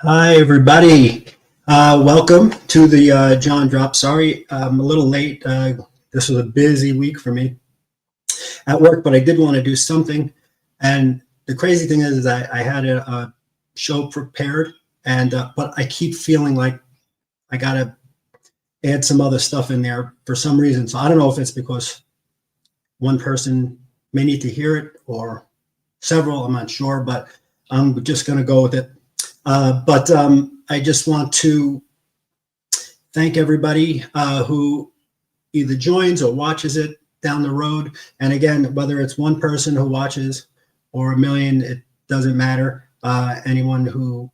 Hi, everybody. Welcome to the John Drop. Sorry, I'm a little late. This was a busy week for me at work, but I did want to do something. And the crazy thing is I had a show prepared, and but I keep feeling like I got to add some other stuff in there for some reason. So I don't know if it's because one person may need to hear it or several. I'm not sure, but I'm just going to go with it. But I just want to thank everybody who either joins or watches it down the road. And again, whether it's one person who watches or a million, it doesn't matter. Anyone who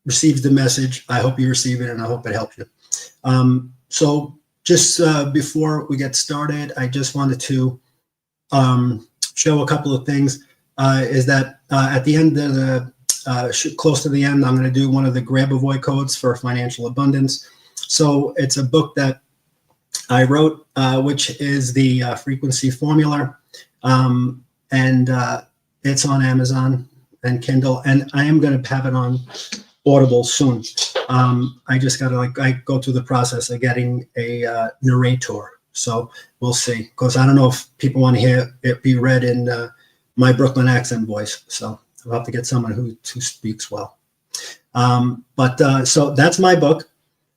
receives the message, I hope you receive it and I hope it helps you. So just before we get started, I just wanted to show a couple of things. Is that at the end of the close to the end, I'm going to do one of the grab avoid codes for financial abundance. So it's a book that I wrote, which is the frequency formula. And it's on Amazon and Kindle, and I am going to have it on Audible soon. I just got to I go through the process of getting a narrator. So we'll see, because I don't know if people want to hear it be read in my Brooklyn accent voice. So I'll have to get someone who speaks well. So that's my book.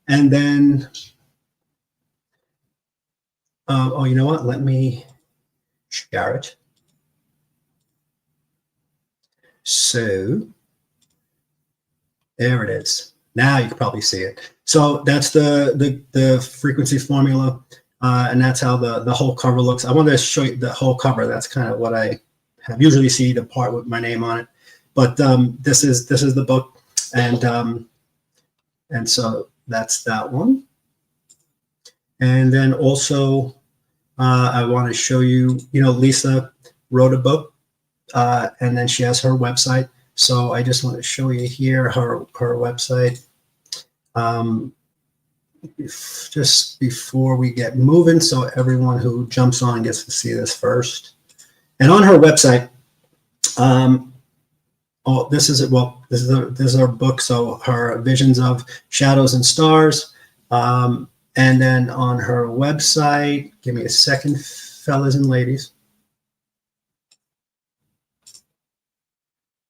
And then, oh, you know what? Let me share it. So there it is. Now you can probably see it. So that's the frequency formula, and that's how the whole cover looks. I wanted to show you the whole cover. That's kind of what I have usually see, the part with my name on it. But this is the book, and so that's that one. And then also, I want to show you. Lisa wrote a book, and then she has her website. So I just want to show you here her website. Just before we get moving, so everyone who jumps on gets to see this first. And on her website, oh, this is it. Well, this is her book. So her visions of shadows and stars. And then on her website, give me a second, fellas and ladies.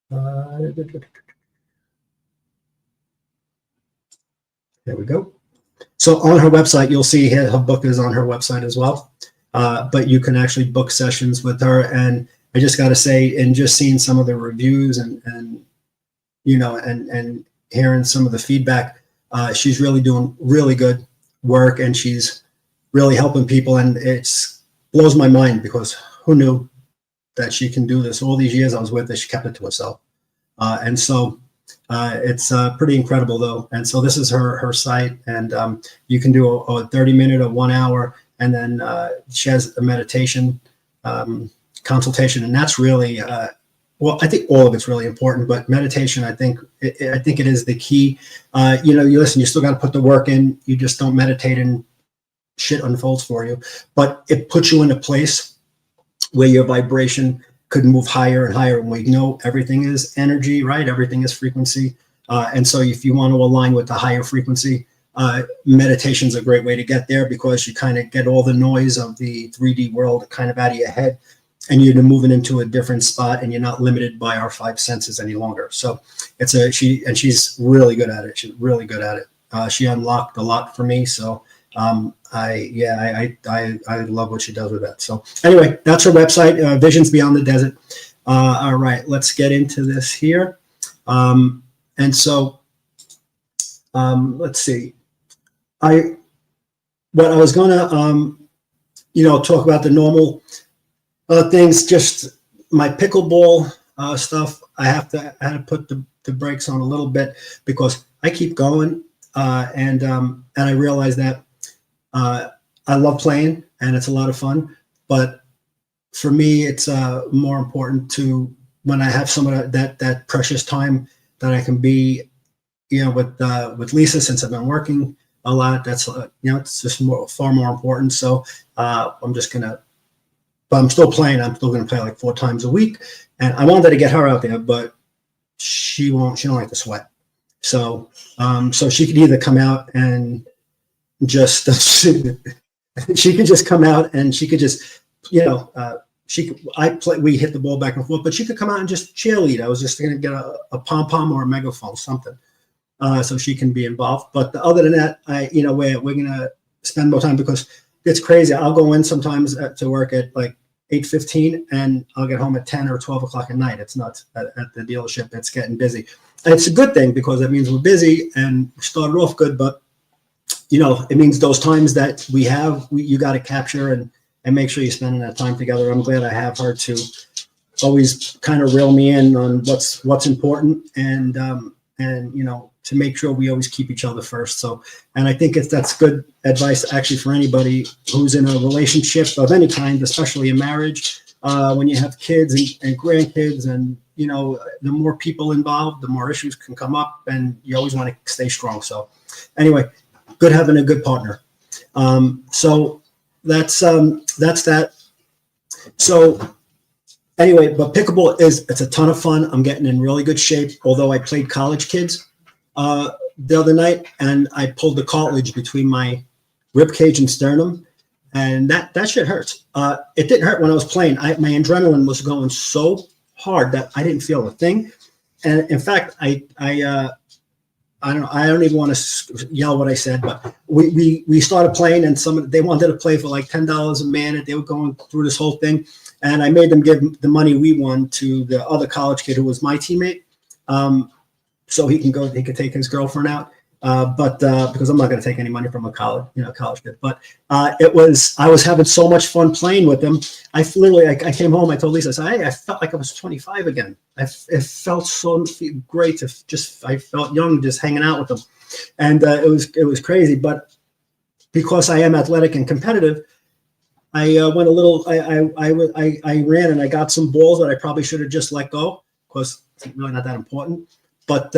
There we go. So on her website, you'll see her book is on her website as well. But you can actually book sessions with her. And I just got to say, and just seeing some of the reviews and hearing some of the feedback, she's really doing really good work, and she's really helping people. And it blows my mind, because who knew that she can do this? All these years I was with her, she kept it to herself. And so it's pretty incredible, though. And so this is her site, and you can do a 30-minute or 1 hour, and then she has a meditation consultation, and that's really well, I think all of it's really important, but meditation, I think it is the key. You listen, you still got to put the work in. You just don't meditate and shit unfolds for you, but it puts you in a place where your vibration could move higher and higher. And we know everything is energy, right? Everything is frequency. And so if you want to align with the higher frequency, meditation is a great way to get there, because you kind of get all the noise of the 3D world kind of out of your head, and you're moving into a different spot, and you're not limited by our 5 senses any longer. So she's really good at it. She's really good at it. She unlocked a lot for me. So I love what she does with that. So anyway, that's her website, Visions Beyond the Desert. All right, let's get into this here. And so let's see. What I was going to, talk about the normal things, just my pickleball stuff. I had to put the brakes on a little bit, because I keep going, and I realize that I love playing, and it's a lot of fun. But for me, it's more important to, when I have some of that precious time that I can be, with Lisa, since I've been working a lot. That's it's just far more important. So I'm just gonna. But I'm still playing. I'm still going to play like 4 times a week. And I wanted to get her out there, but she don't like to sweat. So, so she could either come out and just, she could just come out and she could just, we hit the ball back and forth, but she could come out and just cheerlead. I was just going to get a pom-pom or a megaphone, something, so she can be involved. But other than that, we're going to spend more time, because it's crazy. I'll go in sometimes to work at like 8:15 and I'll get home at 10 or 12 o'clock at night. It's nuts at the dealership. It's getting busy. And it's a good thing, because that means we're busy and we started off good, but it means those times that you got to capture and make sure you're spending that time together. I'm glad I have her to always kind of reel me in on what's important, and to make sure we always keep each other first. So, and I think that's good advice actually for anybody who's in a relationship of any kind, especially a marriage, when you have kids and grandkids, and the more people involved, the more issues can come up, and you always want to stay strong. So anyway, good having a good partner. So that's that. So anyway, but pickleball it's a ton of fun. I'm getting in really good shape, although I played college kids the other night, and I pulled the cartilage between my rib cage and sternum, and that shit hurts. It didn't hurt when I was playing. My adrenaline was going so hard that I didn't feel a thing. And in fact, I don't even want to yell what I said, but we started playing, and they wanted to play for like $10 a man, and they were going through this whole thing, and I made them give the money we won to the other college kid who was my teammate, so he could take his girlfriend out, but because I'm not going to take any money from a college kid. But I was having so much fun playing with them. I came home, I told Lisa, I said, hey, I felt like I was 25 again. It felt so great I felt young just hanging out with them. And it was crazy. But because I am athletic and competitive, I went a little, I ran and I got some balls that I probably should have just let go, because it's really not that important. But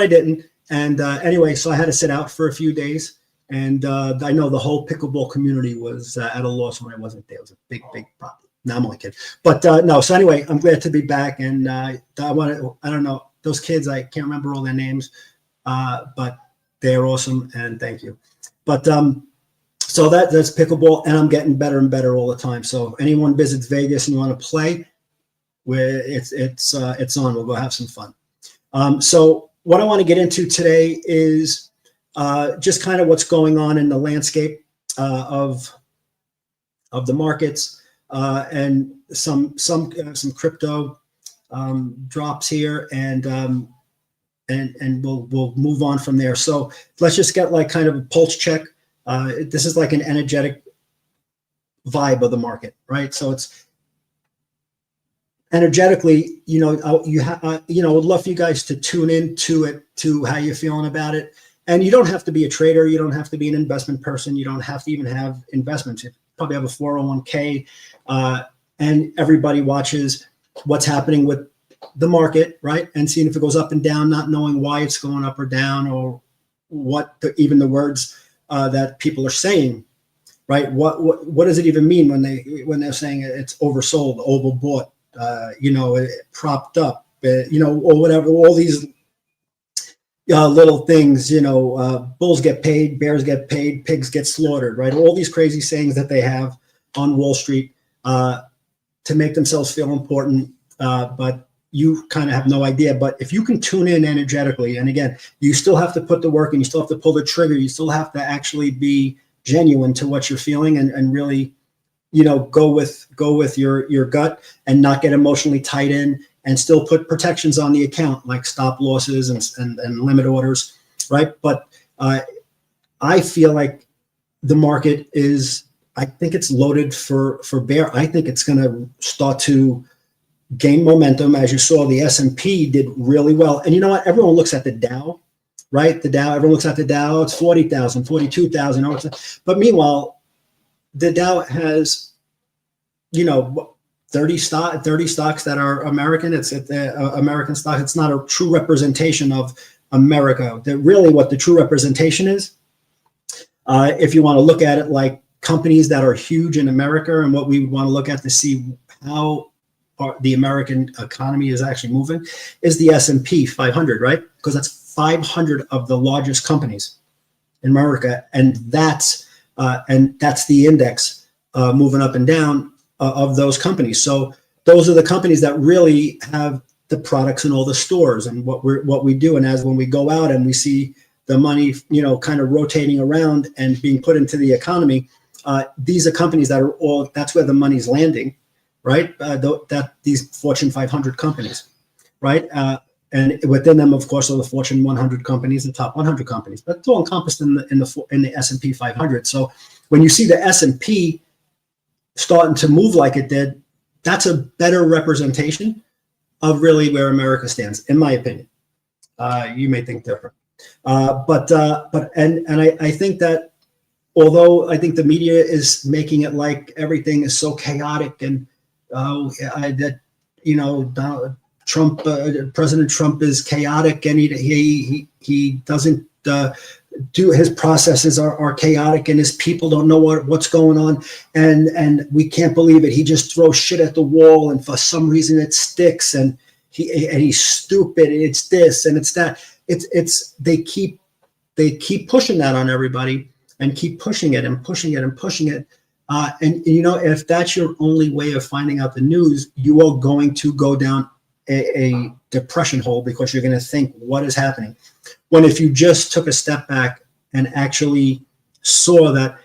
I didn't. And anyway, so I had to sit out for a few days. And I know the whole pickleball community was at a loss when I wasn't there. It was a big, big problem. No, I'm only kidding. But no, so anyway, I'm glad to be back. And I don't know, those kids, I can't remember all their names, but they're awesome. And thank you. But so that's pickleball, and I'm getting better and better all the time. So if anyone visits Vegas and you want to play, where it's on, we'll go have some fun. So what I want to get into today is just kind of what's going on in the landscape of the markets, and some crypto drops here, and we'll move on from there. So let's just get like kind of a pulse check. This is like an energetic vibe of the market, right? So it's energetically, I would love for you guys to tune in to it, to how you're feeling about it. And you don't have to be a trader. You don't have to be an investment person. You don't have to even have investments. You probably have a 401k, and everybody watches what's happening with the market, right? And seeing if it goes up and down, not knowing why it's going up or down, or what even the words that people are saying, right? What does it even mean when they're saying it's oversold, overbought? Propped up, or whatever, all these little things, bulls get paid, bears get paid, pigs get slaughtered, right? All these crazy sayings that they have on Wall Street to make themselves feel important, but you kind of have no idea. But if you can tune in energetically, and again, you still have to put the work in, you still have to pull the trigger, you still have to actually be genuine to what you're feeling, and really go with your gut, and not get emotionally tied in, and still put protections on the account, like stop losses and limit orders, right? But I feel like the market I think it's loaded for bear. I think it's going to start to gain momentum. As you saw, the S&P did really well. And you know what? Everyone looks at the Dow, right? Everyone looks at the Dow. It's 40,000, 42,000. But meanwhile, the Dow has, 30 stocks that are American. It's American stock. It's not a true representation of America. Really, what the true representation is, if you want to look at it like companies that are huge in America, and what we would want to look at to see how the American economy is actually moving is the S&P 500, right? Because that's 500 of the largest companies in America, and that's the index moving up and down of those companies. So those are the companies that really have the products in all the stores and what we do. And as when we go out and we see the money, kind of rotating around and being put into the economy, these are companies that are that's where the money's landing, right? That these Fortune 500 companies, right? And within them, of course, are the Fortune 100 companies, the top 100 companies, but it's all encompassed in the S&P 500. So when you see the S&P starting to move like it did, that's a better representation of really where America stands, in my opinion. You may think different, but I think that although I think the media is making it like everything is so chaotic and Trump, President Trump is chaotic and he doesn't do his processes are chaotic and his people don't know what's going on and we can't believe it. He just throws shit at the wall and for some reason it sticks and he's stupid. It's this and it's that. They keep pushing that on everybody and keep pushing it and pushing it and pushing it. And if that's your only way of finding out the news, you are going to go down a depression hole because you're going to think, what is happening? When if you just took a step back and actually saw that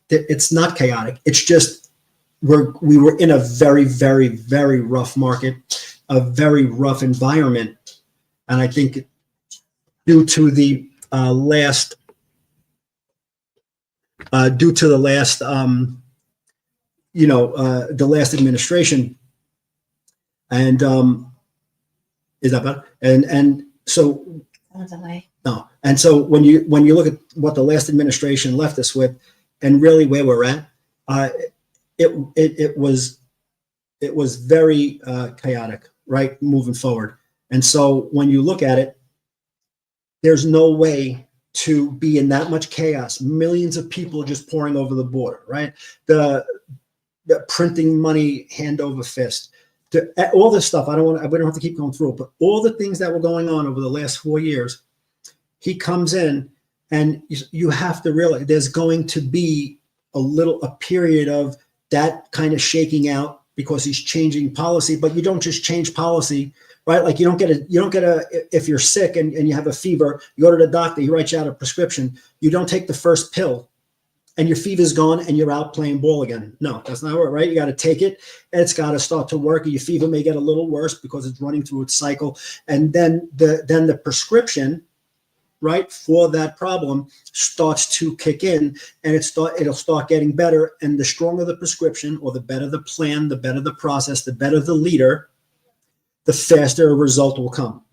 it's not chaotic. It's just we were in a very, very, very rough market, a very rough environment. And I think due to the last administration, and is that better? And so no, and so when you look at what the last administration left us with, and really where we're at, it was very chaotic, right, moving forward. And so when you look at it, there's no way to be in that much chaos, millions of people just pouring over the border, right? The printing money hand over fist, all this stuff. We don't have to keep going through it, but all the things that were going on over the last 4 years, he comes in and you have to realize there's going to be a period of that kind of shaking out because he's changing policy, but you don't just change policy, right? Like you don't get if you're sick and you have a fever, you go to the doctor, he writes you out a prescription. You don't take the first pill and your fever's gone and you're out playing ball again. No, that's not right. You got to take it. It's got to start to work. Your fever may get a little worse because it's running through its cycle. And then the prescription, right, for that problem starts to kick in and it'll start getting better. And the stronger the prescription or the better the plan, the better the process, the better the leader, the faster a result will come.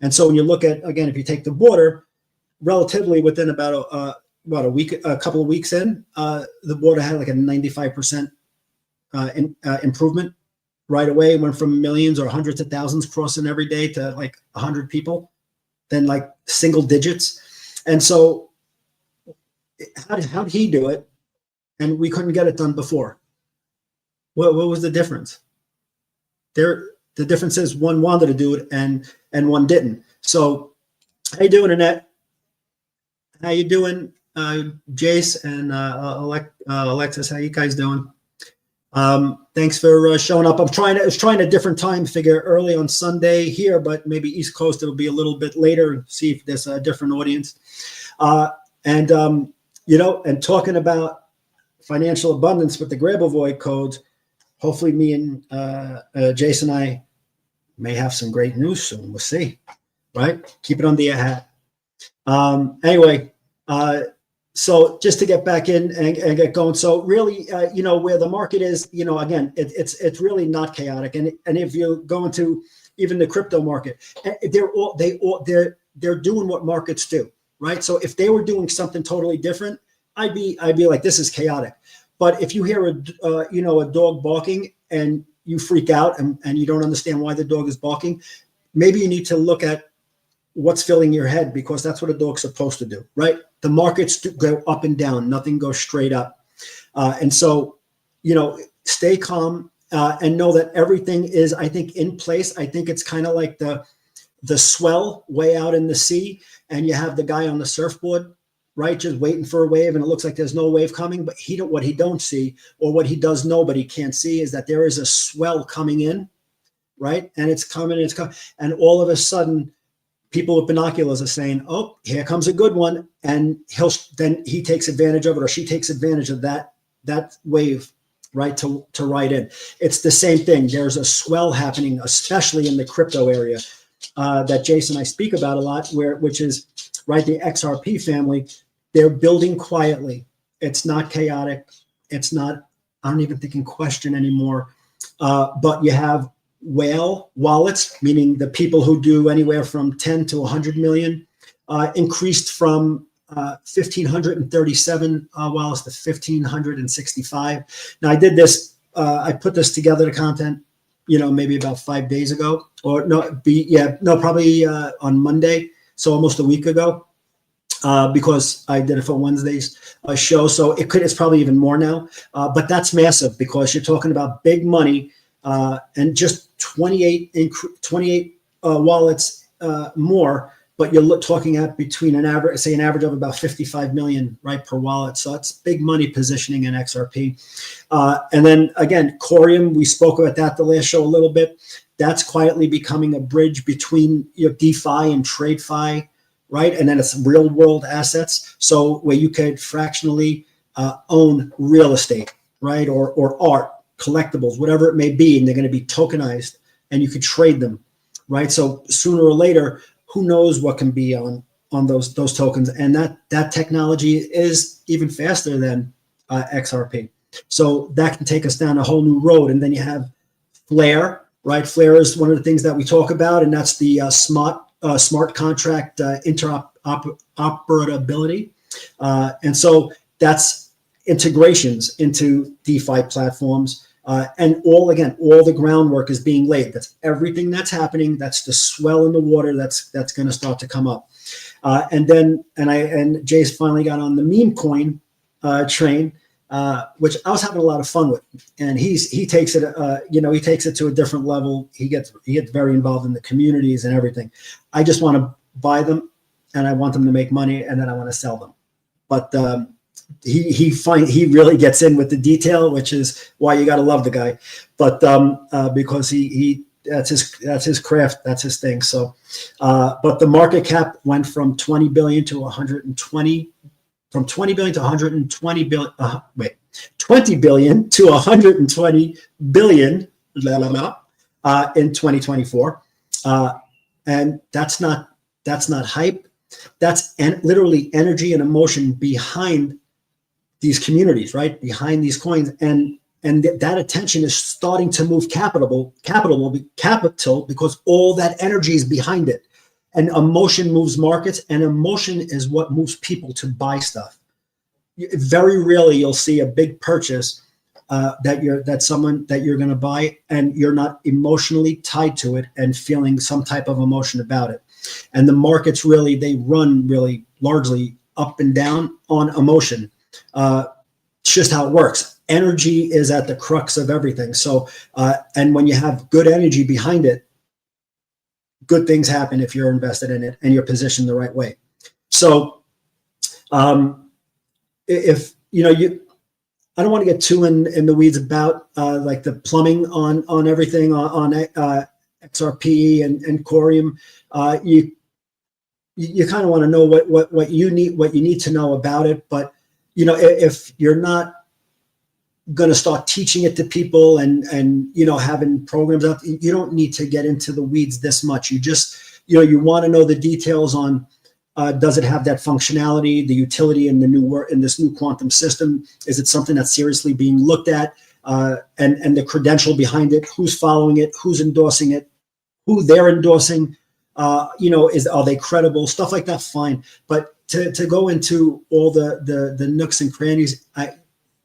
And so when you look at, again, if you take the border, relatively within about a week, a couple of weeks in, the border had like a 95% improvement right away. It went from millions or hundreds of thousands crossing every day to like 100 people, then like single digits. And so how did he do it? And we couldn't get it done before. What was the difference? The difference is one wanted to do it and one didn't. So how you doing, Annette? How you doing, Jace and Alexis? How you guys doing? Thanks for showing up. I was trying a different time figure early on Sunday here, but maybe East Coast it'll be a little bit later. See if there's a different audience. And talking about financial abundance with the Grabavoid codes. Hopefully, me and Jason and I may have some great news soon. We'll see. Right? Keep it under your hat. Anyway. So just to get back in and get going. So really, where the market is, again, it's really not chaotic. And if you go into even the crypto market, they're doing what markets do, right? So if they were doing something totally different, I'd be like, this is chaotic. But if you hear a dog barking and you freak out and you don't understand why the dog is barking, maybe you need to look at what's filling your head, because that's what a dog's supposed to do, right? The markets go up and down, nothing goes straight up. And so, stay calm and know that everything is, I think, in place. I think it's kind of like the swell way out in the sea, and you have the guy on the surfboard, right, just waiting for a wave, and it looks like there's no wave coming. But what he don't see, or what he does know but he can't see, is that there is a swell coming in, right, and it's coming, and all of a sudden, people with binoculars are saying, "Oh, here comes a good one," and he takes advantage of it, or she takes advantage of that wave, right, to ride in. It's the same thing. There's a swell happening, especially in the crypto area, that Jason and I speak about a lot, which is, right, the XRP family. They're building quietly. It's not chaotic. It's not, I don't even think in question anymore. But you have whale wallets, meaning the people who do anywhere from 10 to 100 million, increased from 1,537 wallets to 1,565. Now, I did this, I put this together, the content, maybe about 5 days ago, or probably on Monday, so almost a week ago, because I did it for Wednesday's show. So it's probably even more now, but that's massive, because you're talking about big money, and just 28 wallets more. But you're talking at between an average of about 55 million, right, per wallet. So it's big money positioning in XRP. And then again, Corium, we spoke about that the last show a little bit. That's quietly becoming a bridge between DeFi and TradeFi, right? And then it's real world assets. So where you could fractionally own real estate, right? Or art, collectibles, whatever it may be, and they're going to be tokenized, and you could trade them, right? So sooner or later, who knows what can be on those tokens, and that technology is even faster than XRP. So that can take us down a whole new road. And then you have Flare, right? Flare is one of the things that we talk about, and that's the smart contract interoperability. And so that's integrations into DeFi platforms. And all the groundwork is being laid. That's everything that's happening. That's the swell in the water that's going to start to come up. And Jay's finally got on the meme coin train, which I was having a lot of fun with. And he takes it, he takes it to a different level. He gets very involved in the communities and everything. I just want to buy them, and I want them to make money, and then I want to sell them. But he really gets in with the detail, which is why you got to love the guy. But because he that's his craft, that's his thing. So, but the market cap went from 20 billion to 120, from 20 billion to 120 billion. 20 billion to 120 billion in 2024, and that's not hype. That's literally energy and emotion behind these communities, right? Behind these coins, and that attention is starting to move capital because all that energy is behind it, and emotion moves markets, and emotion is what moves people to buy stuff. Very rarely you'll see a big purchase that you're going to buy, and you're not emotionally tied to it and feeling some type of emotion about it. And the markets they run really largely up and down on emotion. It's just how it works. Energy is at the crux of everything. So, and when you have good energy behind it, good things happen if you're invested in it and you're positioned the right way. So, if I don't want to get too in the weeds about like the plumbing on everything on XRP and Corium. You kind of want to know what you need to know about it, but if you're not going to start teaching it to people and having programs out, you don't need to get into the weeds this much. You just you want to know the details on does it have that functionality, the utility in this new quantum system? Is it something that's seriously being looked at, and the credential behind it? Who's following it? Who's endorsing it? Who they're endorsing? Are they credible? Stuff like that, fine. But to go into all the nooks and crannies,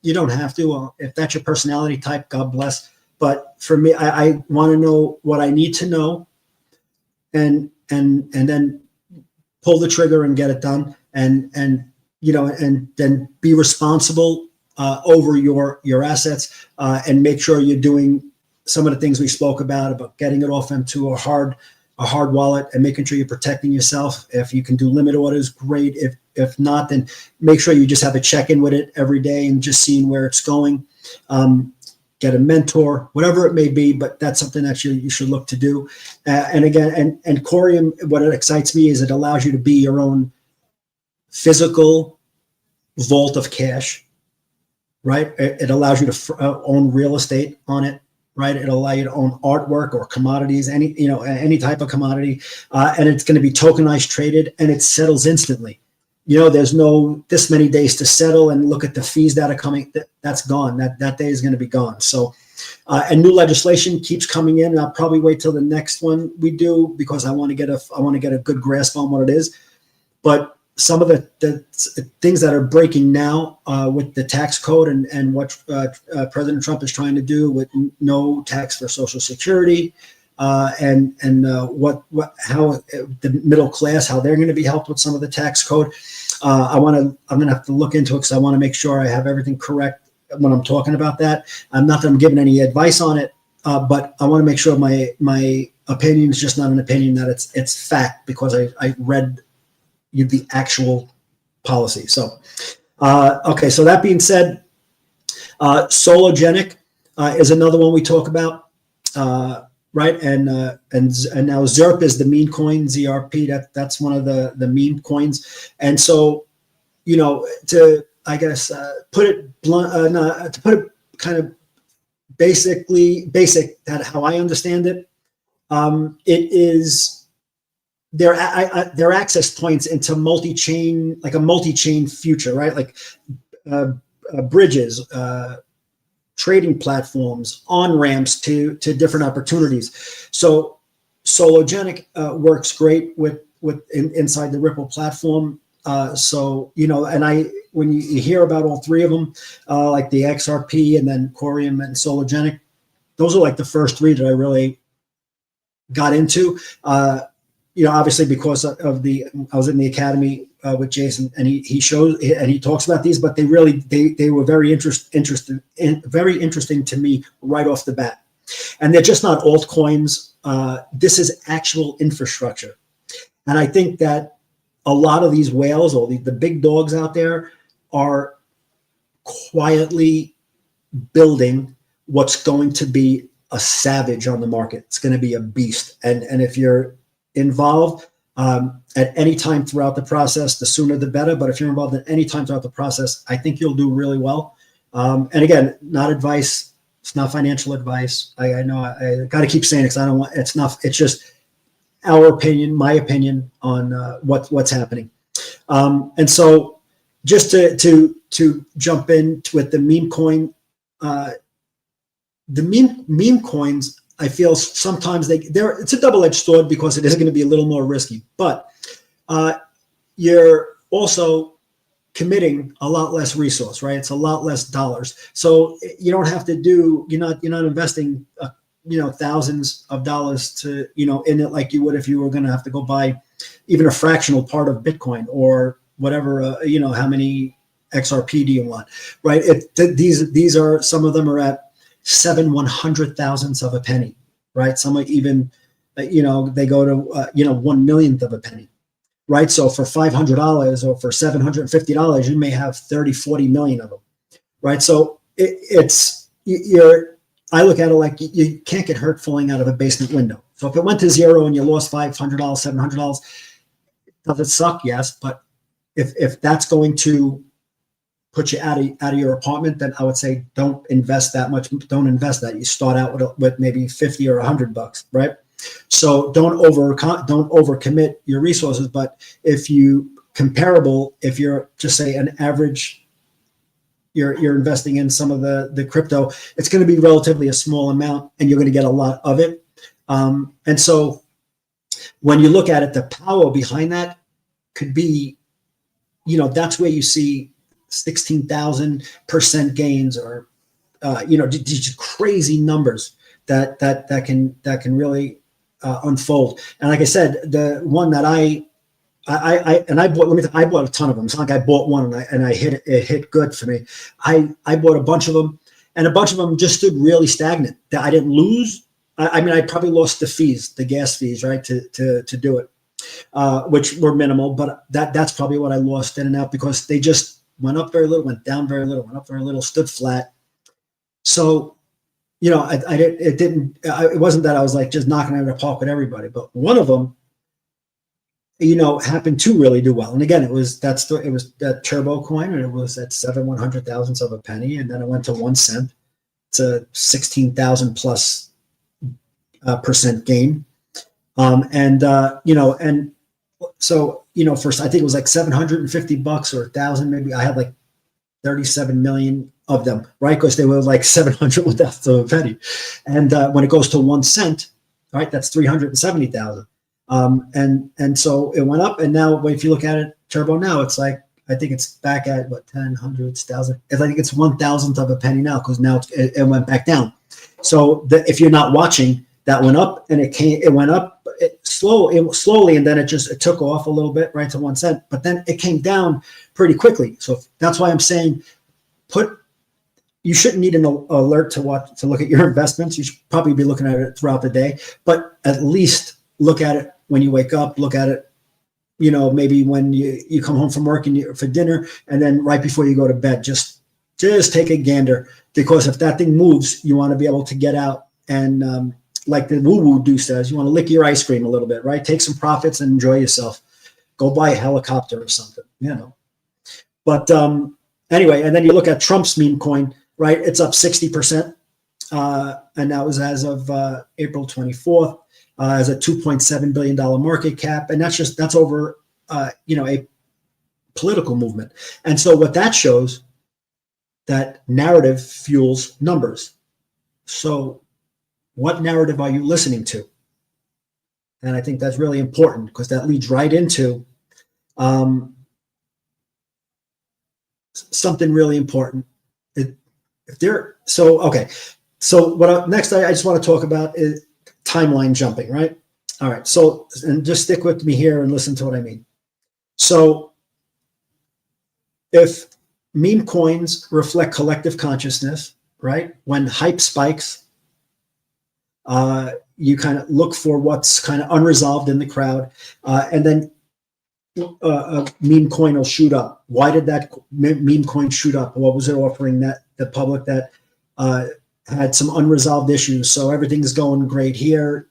you don't have to. If that's your personality type, God bless. But for me, I want to know what I need to know, and then pull the trigger and get it done, and then be responsible over your assets, and make sure you're doing some of the things we spoke about getting it off into a hard wallet and making sure you're protecting yourself. If you can do limit orders, great. If not, then make sure you just have a check-in with it every day and just seeing where it's going. Get a mentor, whatever it may be, but that's something that you should look to do. And again, and Corium, what it excites me is it allows you to be your own physical vault of cash, right? It allows you to own real estate on it, right? It'll allow you to own artwork or commodities, any type of commodity, and it's going to be tokenized, traded, and it settles instantly. There's no this many days to settle and look at the fees that are coming. That's gone. That day is going to be gone. So, and new legislation keeps coming in. And I'll probably wait till the next one we do because I want to get a good grasp on what it is. But some of the things that are breaking now with the tax code and what President Trump is trying to do with no tax for Social Security. And how the middle class, how they're going to be helped with some of the tax code. I'm going to have to look into it because I want to make sure I have everything correct when I'm talking about that. I'm not that I'm giving any advice on it, but I want to make sure my opinion is just not an opinion, that it's fact, because I read the actual policy. So, okay. So that being said, Sologenic is another one we talk about. Right, and now ZERP is the meme coin, ZRP. That's one of the meme coins, and so to put it blunt, to put it kind of basic that how I understand it, it is their access points into multi-chain, like a multi-chain future, right? Like bridges. Trading platforms, on-ramps to different opportunities. So Sologenic works great with inside the Ripple platform. And when you hear about all three of them, like the XRP and then Corium and Sologenic, those are like the first three that I really got into. Obviously because I was in the academy with Jason, and he shows and he talks about these, but they were very interesting to me right off the bat. And they're just not altcoins. This is actual infrastructure, and I think that a lot of these whales, or the big dogs out there, are quietly building what's going to be a savage on the market. It's going to be a beast, and if you're involved at any time throughout the process, the sooner the better. But if you're involved at any time throughout the process, I think you'll do really well. And again, not advice. It's not financial advice. I know I got to keep saying it because I don't want. It's not. It's just our opinion, my opinion on what's happening. And so, just to jump in with the meme coin, the meme coins, I feel sometimes it's a double-edged sword because it is going to be a little more risky, but you're also committing a lot less resource, right? It's a lot less dollars. So you don't have to you're not investing, thousands of dollars to, in it like you would if you were going to have to go buy even a fractional part of Bitcoin or whatever, how many XRP do you want, right? These are, some of them are at 7/100,000th of a penny, right? Some are even, they go to 1/1,000,000th of a penny, right? So for $500 or for $750, you may have 30, 40 million of them, right? So I look at it like you can't get hurt falling out of a basement window. So if it went to zero and you lost $500, $700, does it suck? Yes, but if that's going to put you out of your apartment, then I would say don't invest that much. Don't invest that. You start out with maybe 50 or $100, right? So don't overcommit your resources. But if you're just say an average, you're investing in some of the crypto, it's going to be relatively a small amount, and you're going to get a lot of it. And so when you look at it, the power behind that could be, that's where you see 16,000% gains, or these crazy numbers that can really unfold. And like I said, the one that I bought a ton of them. It's not like I bought one and it hit good for me. I bought a bunch of them, and a bunch of them just stood really stagnant. I didn't lose. I mean, I probably lost the fees, the gas fees, right, to do it, which were minimal, but that's probably what I lost in and out, because they just went up very little, went down very little, went up very little, stood flat. So, you know, it wasn't that I was like just knocking out of the park with everybody, but one of them, you know, happened to really do well. And again, it was that turbo coin, and it was at 7/100,000th of a penny, and then it went to 1 cent. It's a 16,000 plus percent gain. You know, and so, you know, first I think it was like $750 or 1,000, maybe. I had like 37 million of them, right? Because they were like 700,000th of a penny. And when it goes to 1 cent, right, that's 370,000. And so it went up, and now if you look at it, turbo now, it's like, I think it's back at what, 10, hundreds, thousand. I think it's 1,000th of a penny now, because now it went back down. So if you're not watching, that went up, and it went up slowly, and then it took off a little bit, right, to 1 cent, but then it came down pretty quickly. So that's why I'm saying, you shouldn't need an alert to look at your investments. You should probably be looking at it throughout the day, but at least look at it when you wake up, look at it, you know, maybe when you come home from work and for dinner, and then right before you go to bed, just take a gander, because if that thing moves, you want to be able to get out and, like the woo-woo do says, you want to lick your ice cream a little bit, right? Take some profits and enjoy yourself. Go buy a helicopter or something, you know. But anyway, and then you look at Trump's meme coin, right? It's up 60%. And that was as of April 24th, as a $2.7 billion market cap. And that's over, you know, a political movement. And so what that shows, that narrative fuels numbers. So what narrative are you listening to? And I think that's really important, because that leads right into something really important. So next I just want to talk about is timeline jumping, right? All right. So, and just stick with me here and listen to what I mean. So if meme coins reflect collective consciousness, right? When hype spikes, you kind of look for what's kind of unresolved in the crowd, and then a meme coin will shoot up. Why did that meme coin shoot up? What was it offering the public that had some unresolved issues? So everything's going great here.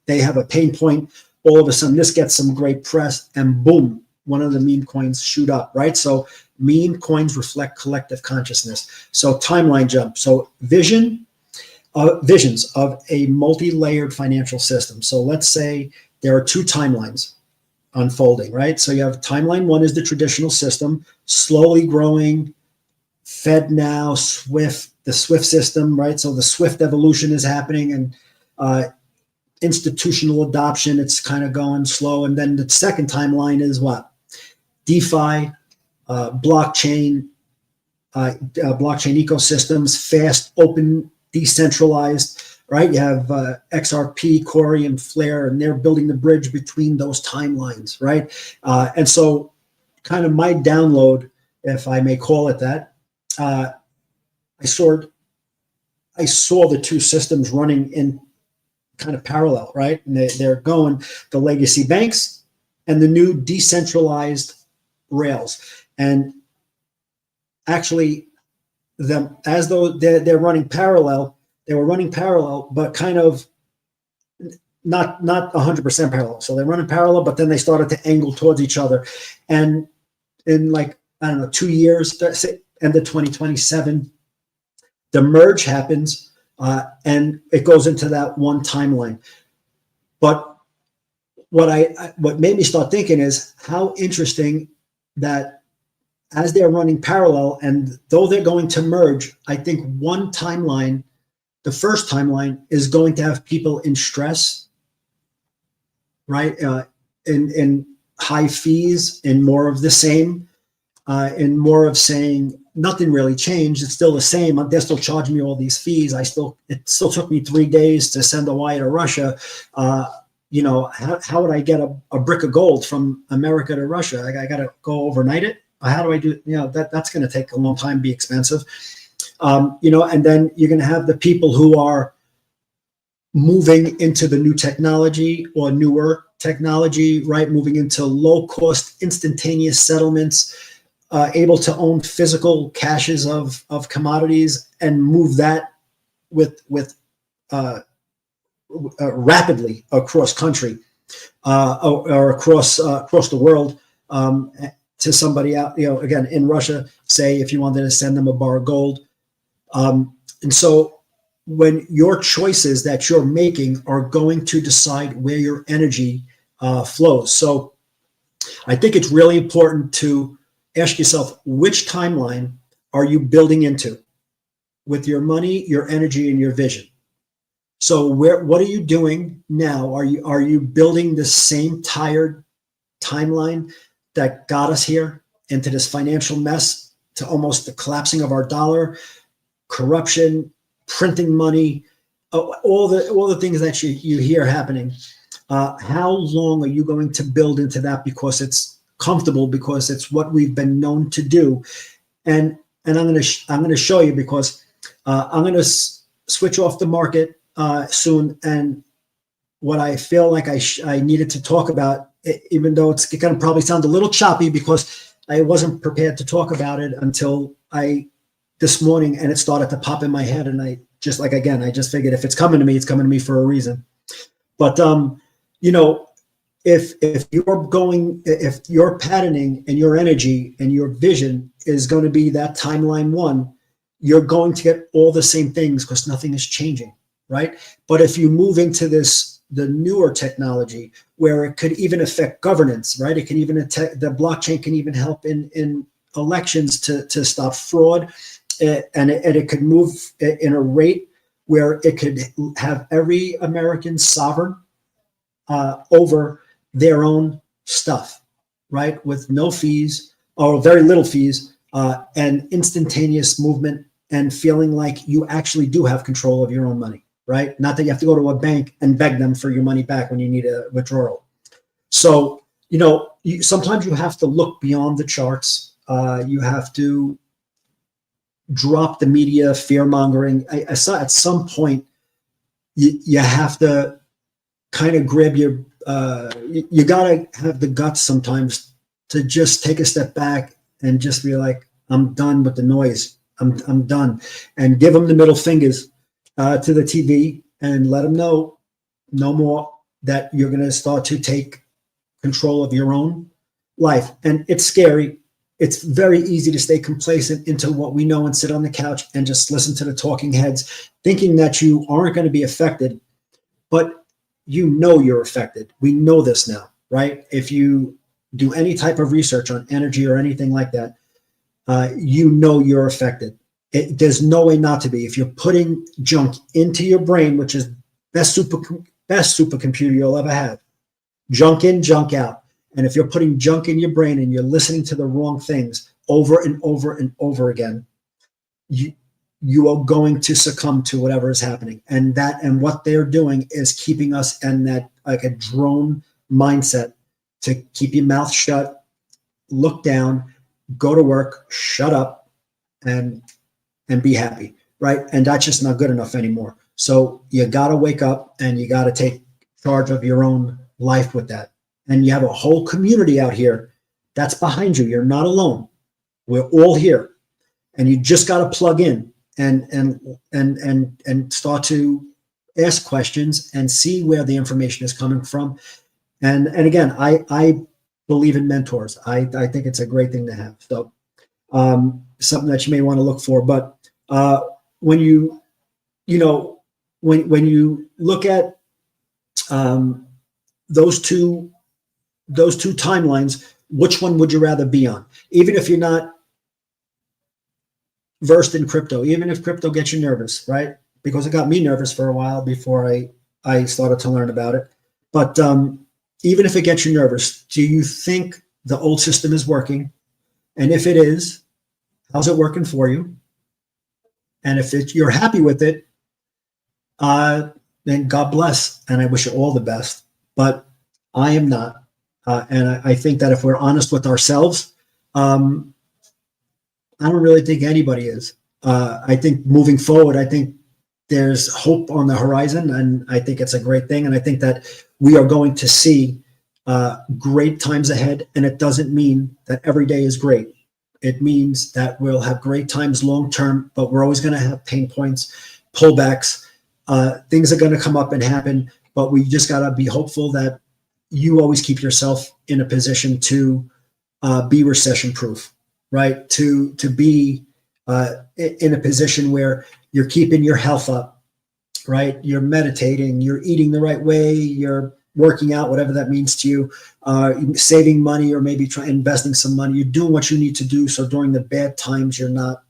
They have a pain point. All of a sudden, this gets some great press, and boom, one of the meme coins shoot up, right? So meme coins reflect collective consciousness. So timeline jump. So visions of a multi-layered financial system. So let's say there are two timelines unfolding, right? So you have timeline one is the traditional system, slowly growing, Fed now, SWIFT, the SWIFT system, right? So the SWIFT evolution is happening, and institutional adoption, it's kind of going slow. And then the second timeline is what? DeFi, blockchain ecosystems, fast, open, decentralized, right? You have XRP, Corey, and Flare, and they're building the bridge between those timelines, right? And so kind of my download, if I may call it that, I saw the two systems running in kind of parallel, right? And they're going the legacy banks and the new decentralized rails. And actually, them as though they're running parallel. They were running parallel, but kind of not 100% parallel. So they're running parallel, but then they started to angle towards each other. And in like, I don't know, 2 years, say end of 2027, the merge happens, and it goes into that one timeline. But what made me start thinking is how interesting that as they're running parallel, and though they're going to merge, I think one timeline, the first timeline, is going to have people in stress, right? In high fees, in more of the same, in more of saying nothing really changed. It's still the same. They're still charging me all these fees. It still took me 3 days to send a wire to Russia. You know, how would I get a brick of gold from America to Russia? I got to go overnight it. How do I do? You know, that's going to take a long time, be expensive. And then you're going to have the people who are moving into the new technology or newer technology, right? Moving into low cost, instantaneous settlements, able to own physical caches of commodities and move that with rapidly across country or across the world to somebody out, again, in Russia, say, if you wanted to send them a bar of gold. And so when your choices that you're making are going to decide where your energy flows. So I think it's really important to ask yourself, which timeline are you building into with your money, your energy, and your vision? So what are you doing now? Are you building the same tired timeline that got us here into this financial mess, to almost the collapsing of our dollar, corruption, printing money, all the things that you hear happening? How long are you going to build into that because it's comfortable, because it's what we've been known to do? And I'm going to show you, because I'm going to switch off the market soon. And what I feel like I needed to talk about, even though it's going to probably sound a little choppy because I wasn't prepared to talk about it until this morning, and it started to pop in my head. And I just figured if it's coming to me, it's coming to me for a reason. But, if your patterning and your energy and your vision is going to be that timeline one, you're going to get all the same things because nothing is changing, right? But if you move into the newer technology where it could even affect governance, right? It can even the blockchain can even help in elections to stop fraud, and it could move in a rate where it could have every American sovereign over their own stuff, right? With no fees or very little fees, and instantaneous movement, and feeling like you actually do have control of your own money, right? Not that you have to go to a bank and beg them for your money back when you need a withdrawal. So, sometimes you have to look beyond the charts. You have to drop the media fear mongering. I saw at some point you have to kind of grab you got to have the guts sometimes to just take a step back and just be like, I'm done with the noise. I'm done. And give them the middle fingers to the TV and let them know no more, that you're going to start to take control of your own life. And it's scary. It's very easy to stay complacent into what we know and sit on the couch and just listen to the talking heads, thinking that you aren't going to be affected. But you're affected. We know this now, right? If you do any type of research on energy or anything like that, you're affected. There's no way not to be. If you're putting junk into your brain, which is best supercomputer you'll ever have, junk in, junk out. And if you're putting junk in your brain and you're listening to the wrong things over and over and over again, you are going to succumb to whatever is happening. And what they're doing is keeping us in that, like a drone mindset, to keep your mouth shut, look down, go to work, shut up, and be happy, right? And that's just not good enough anymore. So you got to wake up and you got to take charge of your own life with that. And you have a whole community out here that's behind you. You're not alone. We're all here. And you just got to plug in and start to ask questions and see where the information is coming from. And again, I believe in mentors. I think it's a great thing to have. So something that you may want to look for. But when you look at those two timelines, which one would you rather be on? Even if you're not versed in crypto, even if crypto gets you nervous, right? Because it got me nervous for a while before I started to learn about it. But even if it gets you nervous, do you think the old system is working? And if it is, how's it working for you? And if you're happy with it, then God bless, and I wish you all the best. But I am not. And I think that if we're honest with ourselves, I don't really think anybody is. I think moving forward, I think there's hope on the horizon, and I think it's a great thing. And I think that we are going to see great times ahead. And it doesn't mean that every day is great. It means that we'll have great times long term, but we're always going to have pain points, pullbacks. Things are going to come up and happen, but we just got to be hopeful that you always keep yourself in a position to be recession proof, right? To be in a position where you're keeping your health up, right? You're meditating, you're eating the right way, you're working out, whatever that means to you, saving money, or maybe investing some money. You're doing what you need to do. So during the bad times, you're not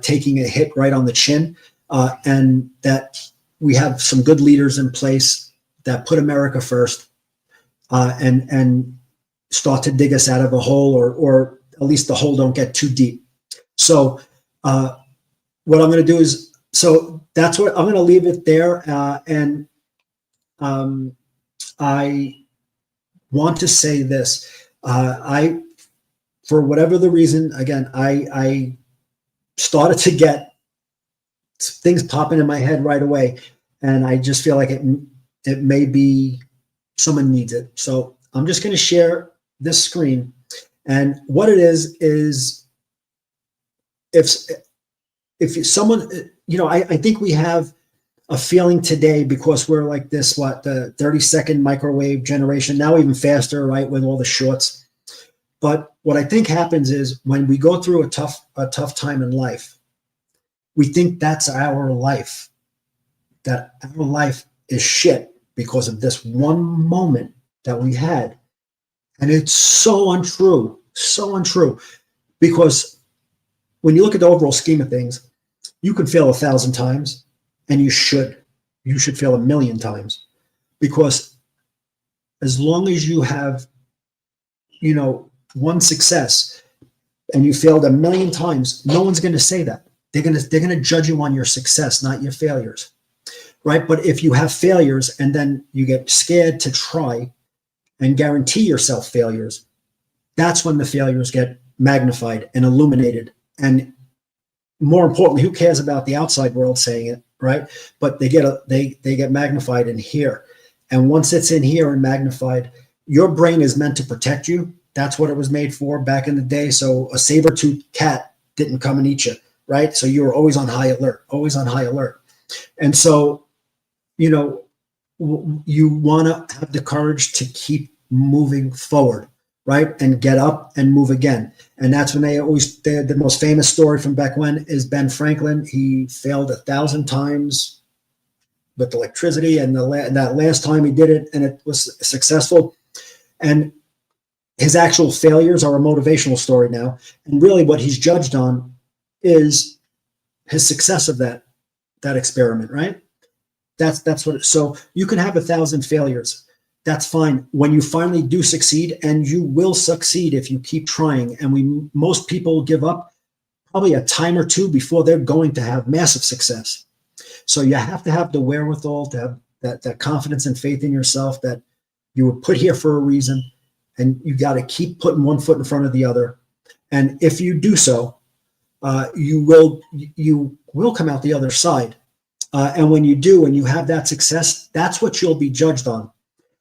taking a hit right on the chin, and that we have some good leaders in place that put America first, and start to dig us out of a hole, or at least the hole don't get too deep. So what I'm going to do is, so that's what I'm going to leave it there. And I want to say this. For whatever the reason, again, I started to get things popping in my head right away, and I just feel like it may be someone needs it. So I'm just going to share this screen, and what it is if someone, I think we have a feeling today, because we're like this, the 30-second microwave generation, now even faster, right, with all the shorts. But what I think happens is when we go through a tough time in life, we think that's our life, that our life is shit because of this one moment that we had. And it's so untrue, because when you look at the overall scheme of things, you could fail 1,000 times, and you should fail 1,000,000 times, because as long as you have, one success and you failed 1,000,000 times, no one's going to say that. They're going to judge you on your success, not your failures, right? But if you have failures and then you get scared to try and guarantee yourself failures, that's when the failures get magnified and illuminated. And more importantly, who cares about the outside world saying it, right? But they get magnified in here. And once it's in here and magnified, your brain is meant to protect you. That's what it was made for back in the day. So a saber-toothed cat didn't come and eat you, right? So you were always on high alert, And so, you want to have the courage to keep moving forward, right? And get up and move again. And that's when the most famous story from back when is Ben Franklin. He failed 1,000 times with electricity, and that last time he did it and it was successful. And his actual failures are a motivational story now. And really what he's judged on is his success of that experiment, right? That's what so you can have 1,000 failures. That's fine. When you finally do succeed, and you will succeed if you keep trying, and most people give up probably a time or two before they're going to have massive success. So you have to have the wherewithal to have that confidence and faith in yourself that you were put here for a reason, and you got to keep putting one foot in front of the other. And if you do so, you will come out the other side. And when you do, and you have that success, that's what you'll be judged on.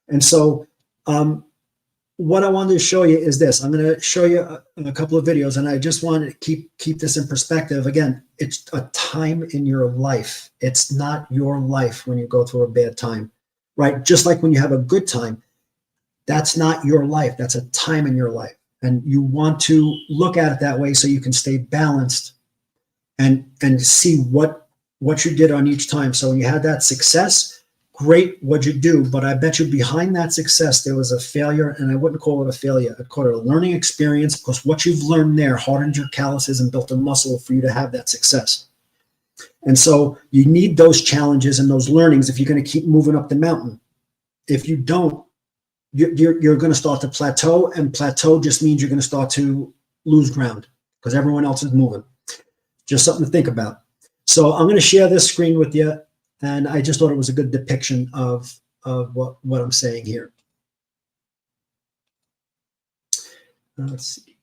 And so what I wanted to show you is this. I'm going to show you a couple of videos, and I just wanted to keep this in perspective. Again, it's a time in your life. It's not your life when you go through a bad time, right? Just like when you have a good time, that's not your life. That's a time in your life. And you want to look at it that way so you can stay balanced and see what you did on each time. So when you had that success, great, what'd you do? But I bet you behind that success, there was a failure, and I wouldn't call it a failure. I'd call it a learning experience, because what you've learned there hardened your calluses and built a muscle for you to have that success. And so you need those challenges and those learnings if you're going to keep moving up the mountain. If you don't, you're going to start to plateau, and plateau just means you're going to start to lose ground because everyone else is moving. Just something to think about. So I'm going to share this screen with you. And I just thought it was a good depiction of what I'm saying here. Let's see.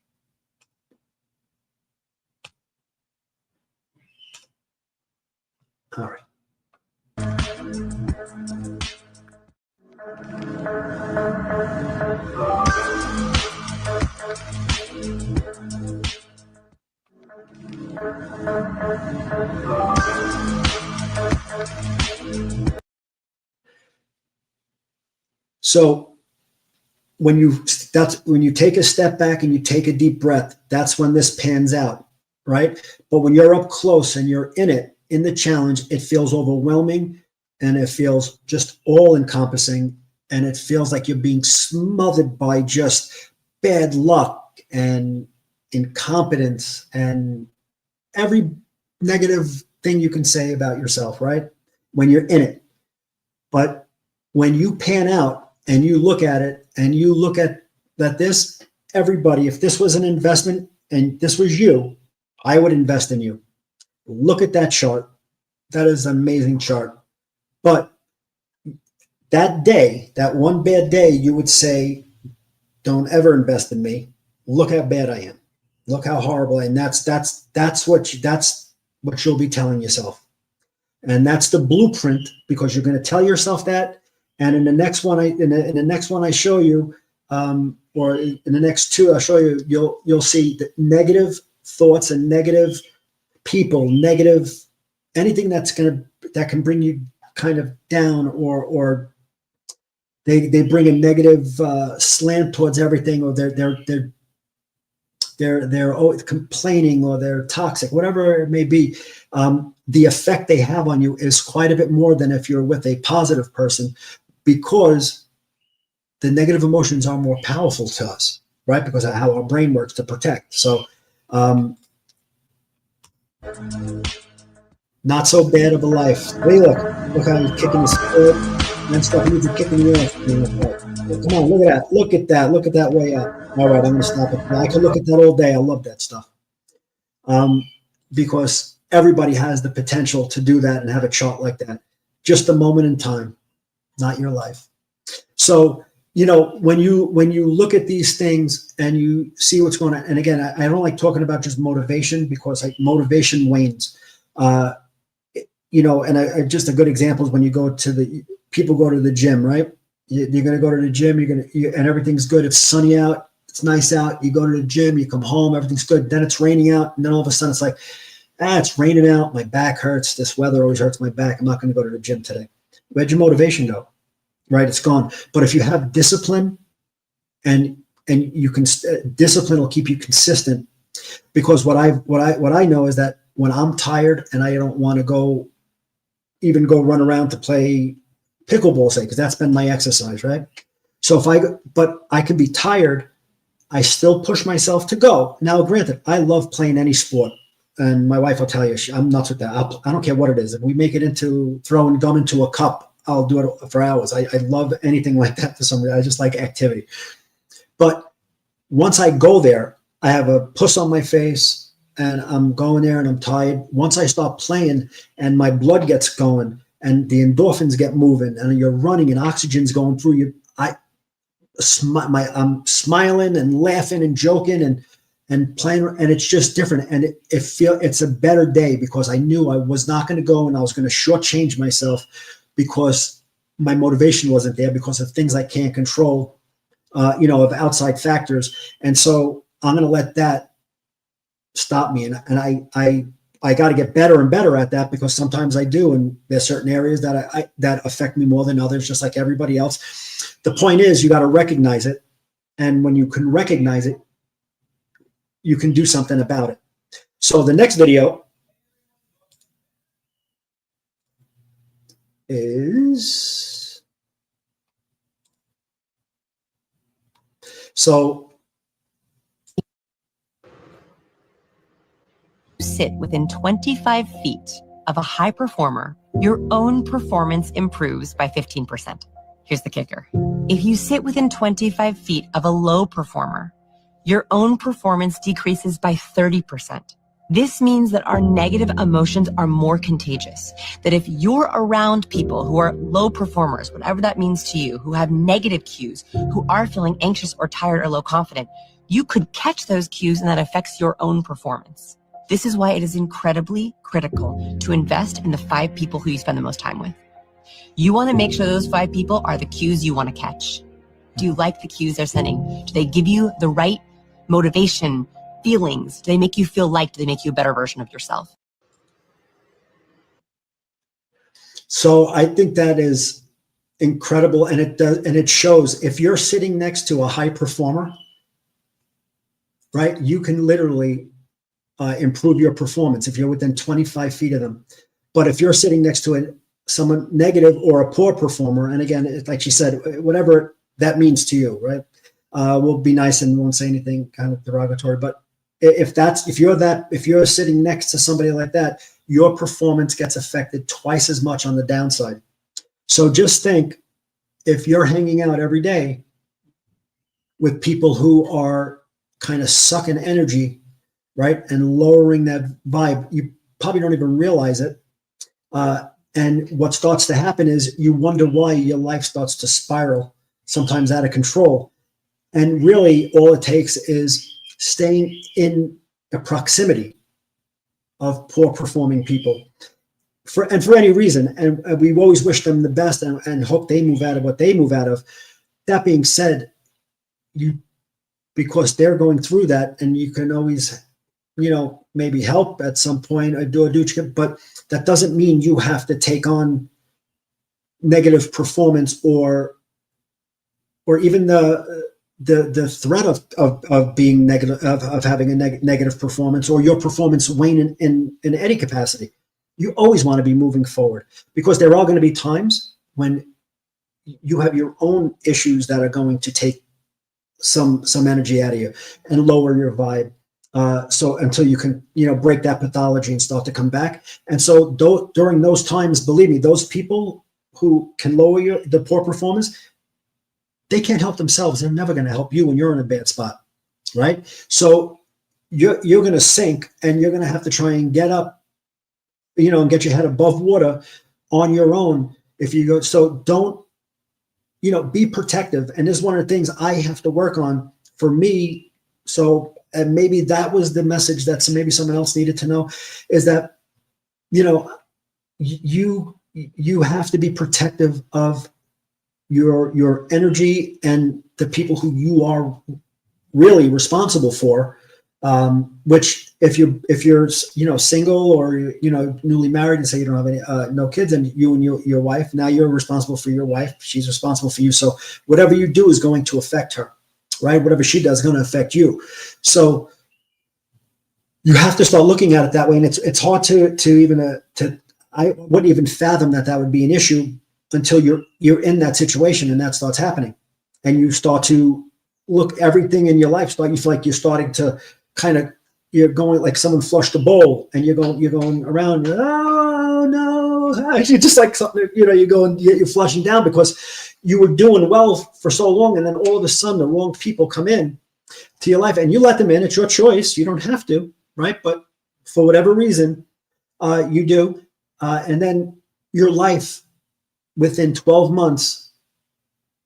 All right. So when you take a step back and you take a deep breath, that's when this pans out, right? But when you're up close and you're in it, in the challenge, it feels overwhelming and it feels just all encompassing, and it feels like you're being smothered by just bad luck and incompetence and every negative thing you can say about yourself, right? When you're in it. But when you pan out and you look at it and you look at this, everybody, if this was an investment and this was you, I would invest in you. Look at that chart. That is an amazing chart. But that day, that one bad day, you would say, don't ever invest in me. Look how bad I am. Look how horrible I am. That's what you'll be telling yourself. And that's the blueprint, because you're going to tell yourself that. And in the next one, in the next one I show you, or in the next two I'll show you, you'll see the negative thoughts and negative people, negative anything that can bring you kind of down, or they bring a negative slant towards everything, or they're always complaining, or they're toxic, whatever it may be. The effect they have on you is quite a bit more than if you're with a positive person, because the negative emotions are more powerful to us, right? Because of how our brain works to protect. So, not so bad of a life. Hey, look how he's kicking his foot and stuff. He's kicking you off. Come on, look at that. Look at that way up. All right, I'm going to stop it. I can look at that all day. I love that stuff. Because everybody has the potential to do that and have a chart like that. Just a moment in time, not your life. So, when you look at these things and you see what's going on, and again, I don't like talking about just motivation, because motivation wanes. And just a good example is when you people go to the gym, right? You're going to go to the gym, and everything's good. It's sunny out. It's nice out. You go to the gym, you come home, everything's good. Then it's raining out. And then all of a sudden it's like, it's raining out. My back hurts. This weather always hurts my back. I'm not going to go to the gym today. Where'd your motivation go? Right? It's gone. But if you have discipline, and you can, discipline will keep you consistent, because what I know is that when I'm tired and I don't want to go run around to play pickleball, say, because that's been my exercise, right? So but I can be tired, I still push myself to go. Now, granted, I love playing any sport, and my wife will tell you, I'm nuts with that. I don't care what it is. If we make it into throwing gum into a cup, I'll do it for hours. I love anything like that for some reason. I just like activity. But once I go there, I have a puss on my face, and I'm going there and I'm tired. Once I start playing and my blood gets going and the endorphins get moving and you're running and oxygen's going through you, I'm smiling and laughing and joking and playing, and it's just different. And it's a better day, because I knew I was not going to go and I was going to shortchange myself, because my motivation wasn't there, because of things I can't control, of outside factors. And so I'm going to let that stop me. And I got to get better and better at that, because sometimes I do. And there's certain areas that affect me more than others, just like everybody else. The point is, you got to recognize it. And when you can recognize it, you can do something about it. So the next video is, sit within 25 feet of a high performer, your own performance improves by 15%. Here's the kicker. If you sit within 25 feet of a low performer, your own performance decreases by 30%. This means that our negative emotions are more contagious. That if you're around people who are low performers, whatever that means to you, who have negative cues, who are feeling anxious or tired or low confident, you could catch those cues, and that affects your own performance. This is why it is incredibly critical to invest in the 5 people who you spend the most time with. You want to make sure those 5 people are the cues you want to catch. Do you like the cues they're sending? Do they give you the right motivation, feelings? Do they make you feel liked? Do they make you a better version of yourself? So I think that is incredible, and it shows. If you're sitting next to a high performer, right, you can literally improve your performance if you're within 25 feet of them. But if you're sitting next to someone negative or a poor performer, and again, like she said, whatever that means to you, right? We'll be nice and won't say anything kind of derogatory. But if you're sitting next to somebody like that, your performance gets affected twice as much on the downside. So just think, if you're hanging out every day with people who are kind of sucking energy, right, and lowering that vibe, you probably don't even realize it. And what starts to happen is you wonder why your life starts to spiral, sometimes out of control. And really, all it takes is staying in a proximity of poor performing people for any reason. And we always wish them the best and hope they move out of what they move out of. That being said, because they're going through that, and you can always, maybe help at some point, but that doesn't mean you have to take on negative performance or even the threat of being negative, of having a negative performance, or your performance wane in any capacity. You always want to be moving forward, because there are going to be times when you have your own issues that are going to take some energy out of you and lower your vibe. So until you can, break that pathology and start to come back. And so during those times, believe me, those people who can lower the poor performance, they can't help themselves. They're never going to help you when you're in a bad spot, right? So you're going to sink, and you're going to have to try and get up, and get your head above water on your own. If you go, so don't, be protective. And this is one of the things I have to work on for me. So, and maybe that was the message that maybe someone else needed to know, is that, you have to be protective of your energy and the people who you are really responsible for. Which if you're single, or newly married, and say you don't have any no kids, and you and your wife, now you're responsible for your wife, she's responsible for you. So whatever you do is going to affect her, right? Whatever she does is going to affect you. So you have to start looking at it that way. And it's hard to even I wouldn't even fathom that would be an issue until you're in that situation and that starts happening, and you start to look everything in your life. You feel like you're starting to you're going like someone flushed a bowl, and you're going around. Oh no! You're just like something. You're flushing down because you were doing well for so long, and then all of a sudden the wrong people come in to your life, and you let them in. It's your choice. You don't have to, right? But for whatever reason, you do, and then your life within 12 months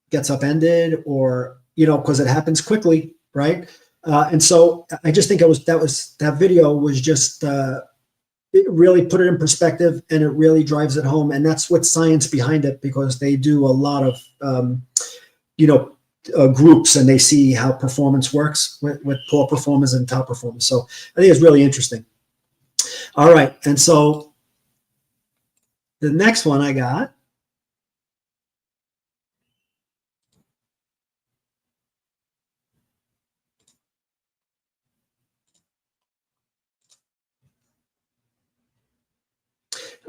gets upended, or because it happens quickly, right? And so I just think that video was just it really put it in perspective, and it really drives it home. And that's what science behind it, because they do a lot of groups, and they see how performance works with poor performers and top performers. So I think it's really interesting. All right, and so the next one I got.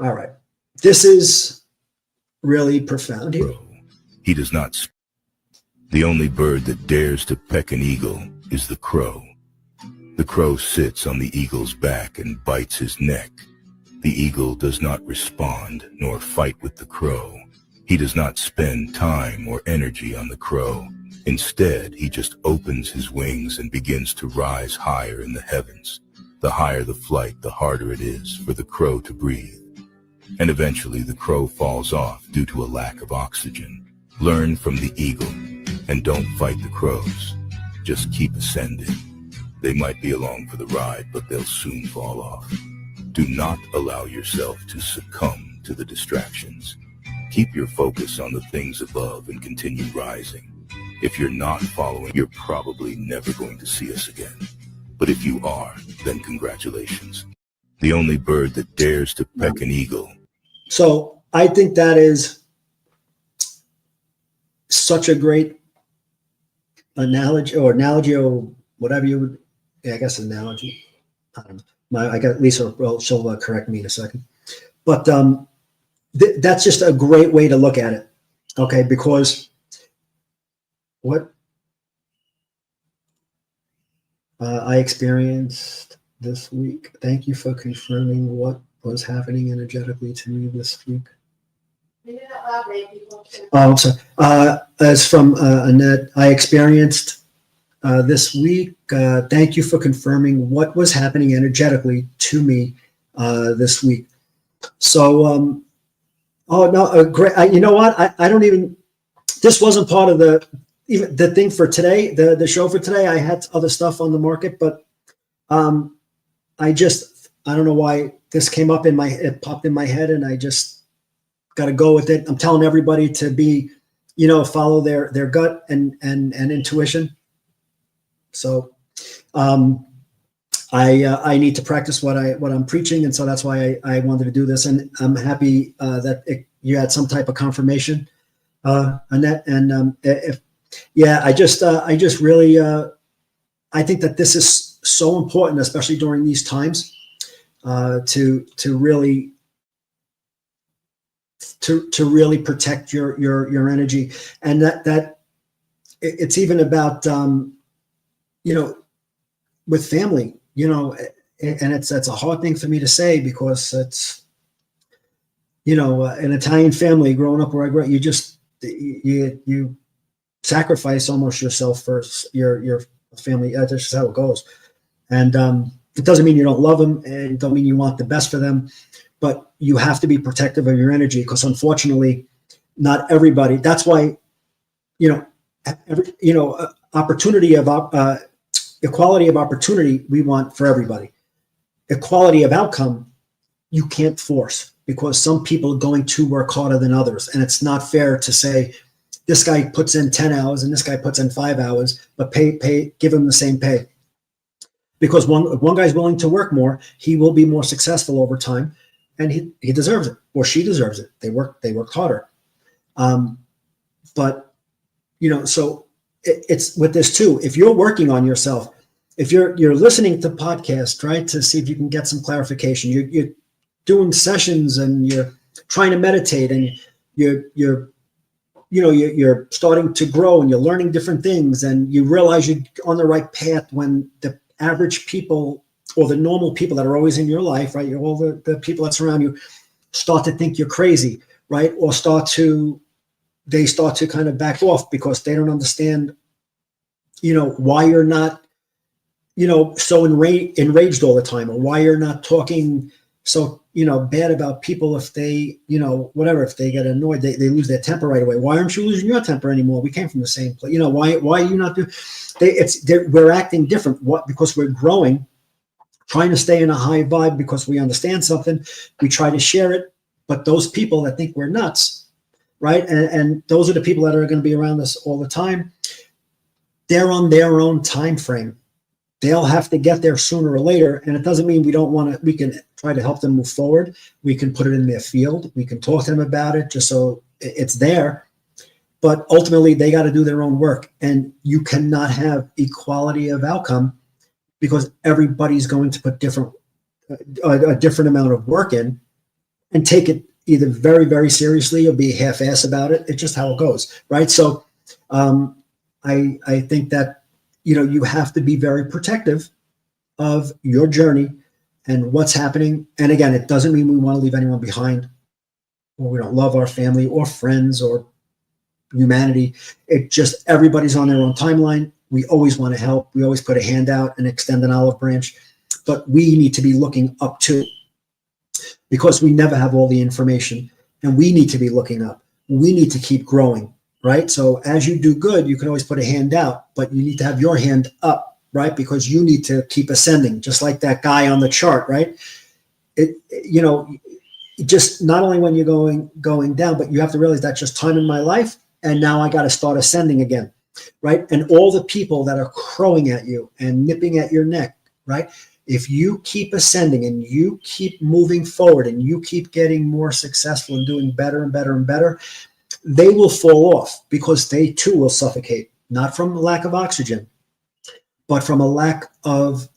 All right. This is really profound here. He does not. The only bird that dares to peck an eagle is the crow. The crow sits on the eagle's back and bites his neck. The eagle does not respond nor fight with the crow. He does not spend time or energy on the crow. Instead, he just opens his wings and begins to rise higher in the heavens. The higher the flight, the harder it is for the crow to breathe. And eventually the crow falls off due to a lack of oxygen. Learn from the eagle and don't fight the crows. Just keep ascending. They might be along for the ride, but they'll soon fall off. Do not allow yourself to succumb to the distractions. Keep your focus on the things above and continue rising. If you're not following, you're probably never going to see us again. But if you are, then congratulations. The only bird that dares to peck an eagle. So I think that is such a great analogy or whatever you would, I guess analogy. I don't know. I got Lisa, well, she'll correct me in a second. But that's just a great way to look at it. Okay, because what I experienced this week. Thank you for confirming what was happening energetically to me this week. Oh, I'm sorry. As from Annette, I experienced this week. Thank you for confirming what was happening energetically to me this week. So, oh no, great. You know what? I don't even. This wasn't part of the thing for today. The show for today. I had other stuff on the market, but I don't know why this came up it popped in my head, and I just got to go with it. I'm telling everybody to be, follow their gut and intuition. So, I need to practice what I'm preaching, and so that's why I wanted to do this. And I'm happy that you had some type of confirmation, Annette. And I just really I think that this is so important, especially during these times, to really protect your energy, and that it's even about with family, and that's a hard thing for me to say because it's an Italian family growing up where I grew up. You sacrifice almost yourself for your family. That's just how it goes, and it doesn't mean you don't love them, and it don't mean you want the best for them. But you have to be protective of your energy because, unfortunately, not everybody. That's why, opportunity of equality of opportunity we want for everybody. Equality of outcome you can't force because some people are going to work harder than others, and it's not fair to say this guy puts in 10 hours and this guy puts in 5 hours, but give him the same pay. Because one guy's willing to work more, he will be more successful over time. And he deserves it, or she deserves it. They work harder. But so it's with this too. If you're working on yourself, if you're listening to podcasts, try to see if you can get some clarification. You're doing sessions and you're trying to meditate, and you're starting to grow and you're learning different things, and you realize you're on the right path when the average people or the normal people that are always in your life, right? All the people that surround you start to think you're crazy, right? Or they start to kind of back off because they don't understand, why you're not, so enraged all the time, or why you're not talking so, bad about people if they, whatever, if they get annoyed, they lose their temper right away. Why aren't you losing your temper anymore? We came from the same place. Why are you not doing, we're acting different. What? Because we're growing, trying to stay in a high vibe because we understand something. We try to share it, but those people that think we're nuts, right? And those are the people that are going to be around us all the time. They're on their own time frame. They'll have to get there sooner or later. And it doesn't mean we can try to help them move forward. We can put it in their field. We can talk to them about it just so it's there. But ultimately, they got to do their own work. And you cannot have equality of outcome because everybody's going to put a different amount of work in and take it either very, very seriously or be half-ass about it. It's just how it goes, right? So I think that, you have to be very protective of your journey and what's happening. And again, it doesn't mean we want to leave anyone behind, or we don't love our family or friends or humanity. It just, everybody's on their own timeline. We always want to help. We always put a hand out and extend an olive branch, but we need to be looking up too, because we never have all the information, and we need to be looking up. We need to keep growing, right? So as you do good, you can always put a hand out, but you need to have your hand up right? Because you need to keep ascending, just like that guy on the chart, right? You know, just not only when you're going down, but you have to realize that's just time in my life, and now I got to start ascending again, right? And all the people that are crowing at you and nipping at your neck, right? If you keep ascending and you keep moving forward and you keep getting more successful and doing better and better and better, they will fall off because they too will suffocate, not from lack of oxygen, but from a lack of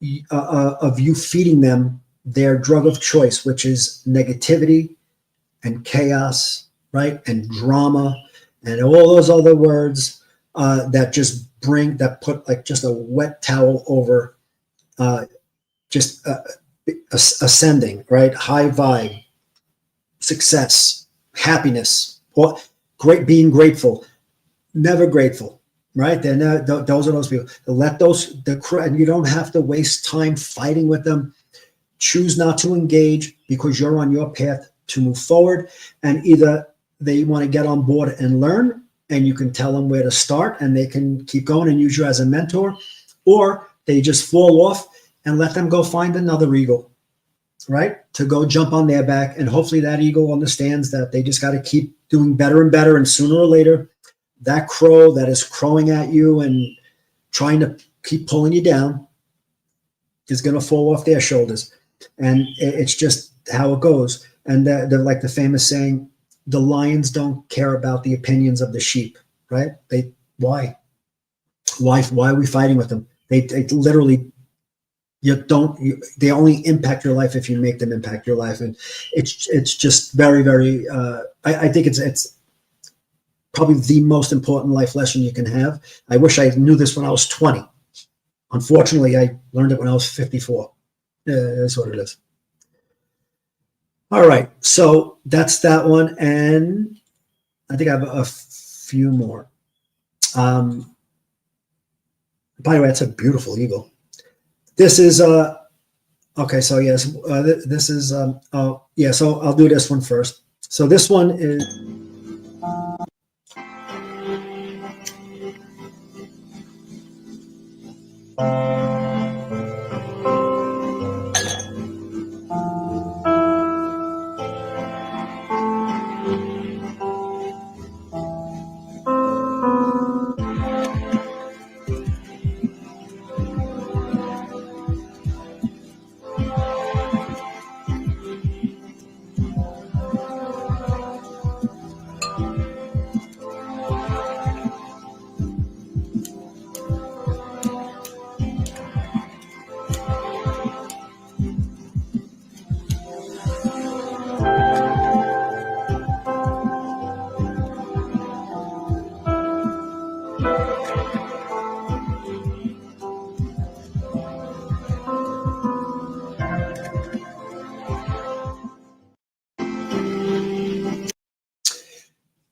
you feeding them their drug of choice, which is negativity and chaos, right? And drama and all those other words that put like just a wet towel over ascending, right? High vibe, success, happiness, being grateful, never grateful, right? Those are those people. And you don't have to waste time fighting with them. Choose not to engage because you're on your path to move forward. And either they want to get on board and learn, and you can tell them where to start and they can keep going and use you as a mentor, or they just fall off and let them go find another eagle, right? To go jump on their back. And hopefully that eagle understands that they just got to keep doing better and better. And sooner or later, that crow that is crowing at you and trying to keep pulling you down is going to fall off their shoulders. And it's just how it goes. And they're like the famous saying, the lions don't care about the opinions of the sheep, right? Why are we fighting with them? They literally, they only impact your life if you make them impact your life. And it's just very, very, I think it's probably the most important life lesson you can have. I wish I knew this when I was 20. Unfortunately, I learned it when I was 54. That's what it is. All right, so that's that one, and I think I have a few more. By the way, that's a beautiful eagle. This is okay. So yes, this is so I'll do this one first. So this one is.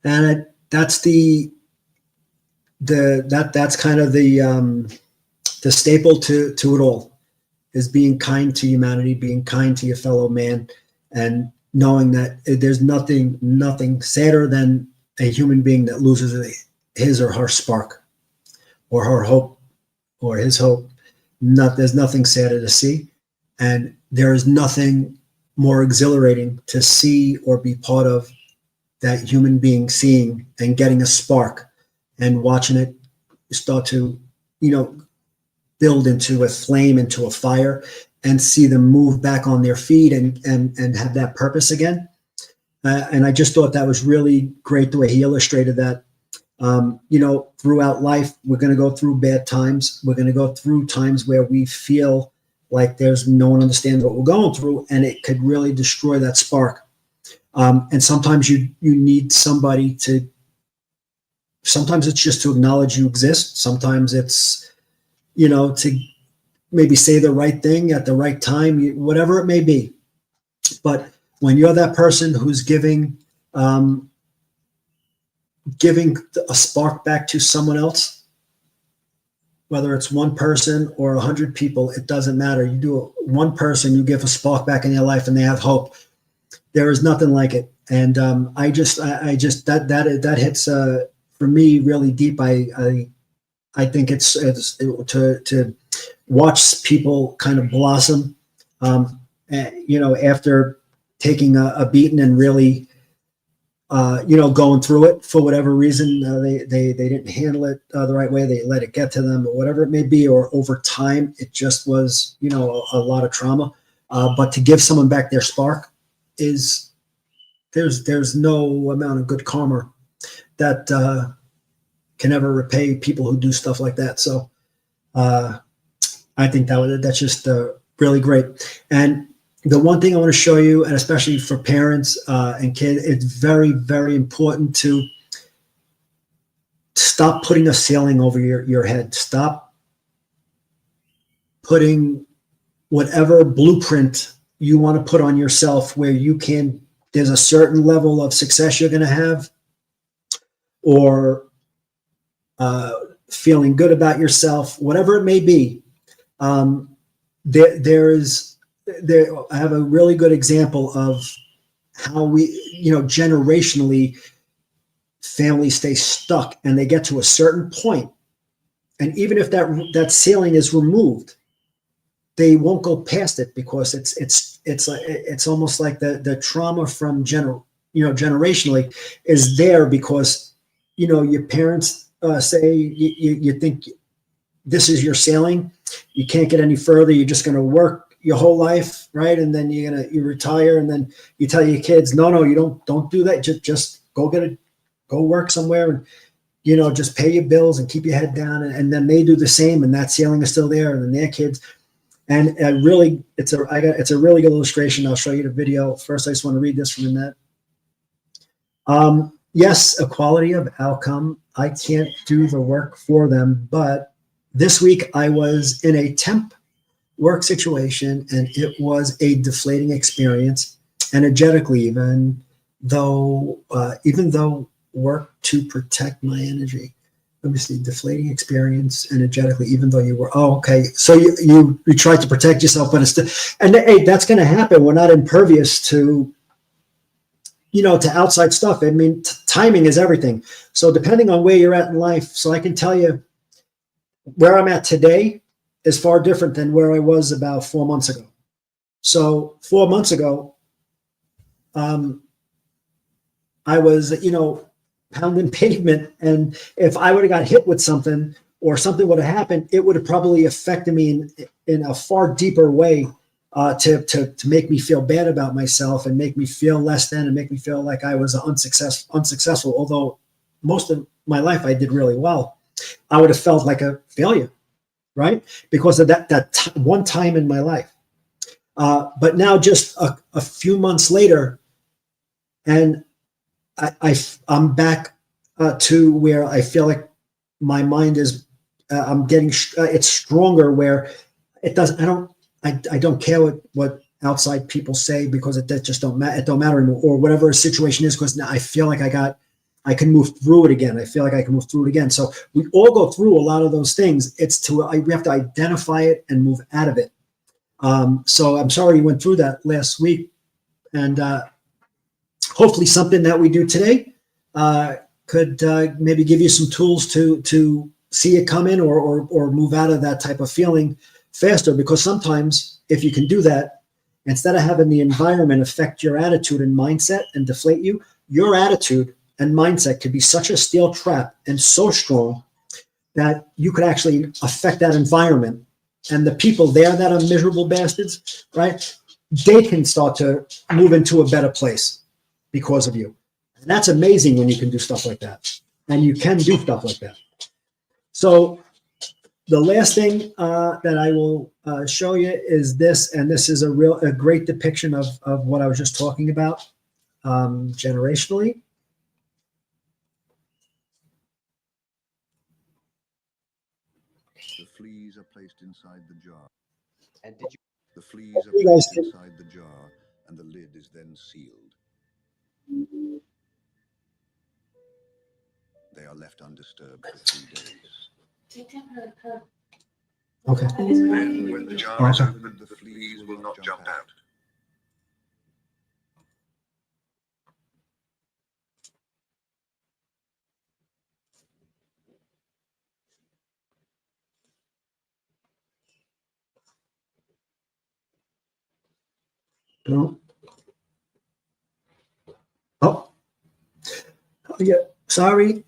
And that's that's kind of the staple to it all, is being kind to humanity, being kind to your fellow man, and knowing that there's nothing sadder than a human being that loses his or her spark, or her hope, or his hope. There's nothing sadder to see, and there is nothing more exhilarating to see or be part of that human being seeing and getting a spark and watching it start to, build into a flame, into a fire, and see them move back on their feet and have that purpose again. And I just thought that was really great the way he illustrated that. Throughout life, we're going to go through bad times. We're going to go through times where we feel like there's no one understands what we're going through, and it could really destroy that spark. And sometimes you need somebody sometimes it's just to acknowledge you exist. Sometimes it's, to maybe say the right thing at the right time, whatever it may be. But when you're that person who's giving a spark back to someone else, whether it's one person or 100 people, it doesn't matter. You do it one person, you give a spark back in their life and they have hope. There is nothing like it. And that hits for me really deep. I I think it's to watch people kind of blossom, after taking a beating and really, going through it for whatever reason, they didn't handle it the right way. They let it get to them or whatever it may be, or over time, it just was, a lot of trauma. But to give someone back their spark is there's no amount of good karma that can ever repay people who do stuff like that. So I think that's just really great. And the one thing I want to show you, and especially for parents and kids, it's very, very important to stop putting a ceiling over your head. Stop putting whatever blueprint you want to put on yourself where there's a certain level of success you're going to have, or feeling good about yourself, whatever it may be. I have a really good example of how generationally families stay stuck and they get to a certain point, and even if that ceiling is removed, they won't go past it because it's almost like the trauma from generationally is there because your parents say you think this is your ceiling, you can't get any further, you're just going to work your whole life, right? And then you retire, and then you tell your kids, no, you don't do that, just go work somewhere, and just pay your bills and keep your head down, and then they do the same, and that ceiling is still there, and then their kids. And it's a really good illustration. I'll show you the video. First, I just want to read this from the net. Yes, equality of outcome. I can't do the work for them, but this week I was in a temp work situation, and it was a deflating experience, energetically, even though work to protect my energy. Let me see, deflating experience energetically, even though you were, okay. So you tried to protect yourself, but hey, that's going to happen. We're not impervious to, to outside stuff. I mean, timing is everything. So depending on where you're at in life, so I can tell you where I'm at today is far different than where I was about 4 months ago. So 4 months ago, I was, pounding pavement, and if I would have got hit with something or something would have happened, it would have probably affected me in a far deeper way, to make me feel bad about myself and make me feel less than, and make me feel like I was unsuccessful. Although most of my life I did really well, I would have felt like a failure, right? Because of that one time in my life. But now, just a few months later, and I'm back to where I feel like my mind is. I'm getting it's stronger. Where it does. I don't care what outside people say, because it just don't matter. It don't matter anymore, or whatever a situation is, because now I feel like I can move through it again. I feel like I can move through it again. So we all go through a lot of those things. We have to identify it and move out of it. So I'm sorry you went through that last week, and hopefully something that we do today could maybe give you some tools to see it come in, or move out of that type of feeling faster. Because sometimes if you can do that, instead of having the environment affect your attitude and mindset and deflate you, your attitude and mindset could be such a steel trap and so strong that you could actually affect that environment. And the people there that are miserable bastards, right? They can start to move into a better place because of you. And that's amazing when you can do stuff like that. And you can do stuff like that. So the last thing that I will show you is this, and this is a great depiction of what I was just talking about generationally. The fleas are placed inside the jar. And did you? The fleas are placed inside the jar, and the lid is then sealed. They are left undisturbed for 3 days. Okay. Then, when the jar is opened, the fleas will not jump out. No. Oh, yeah. Sorry.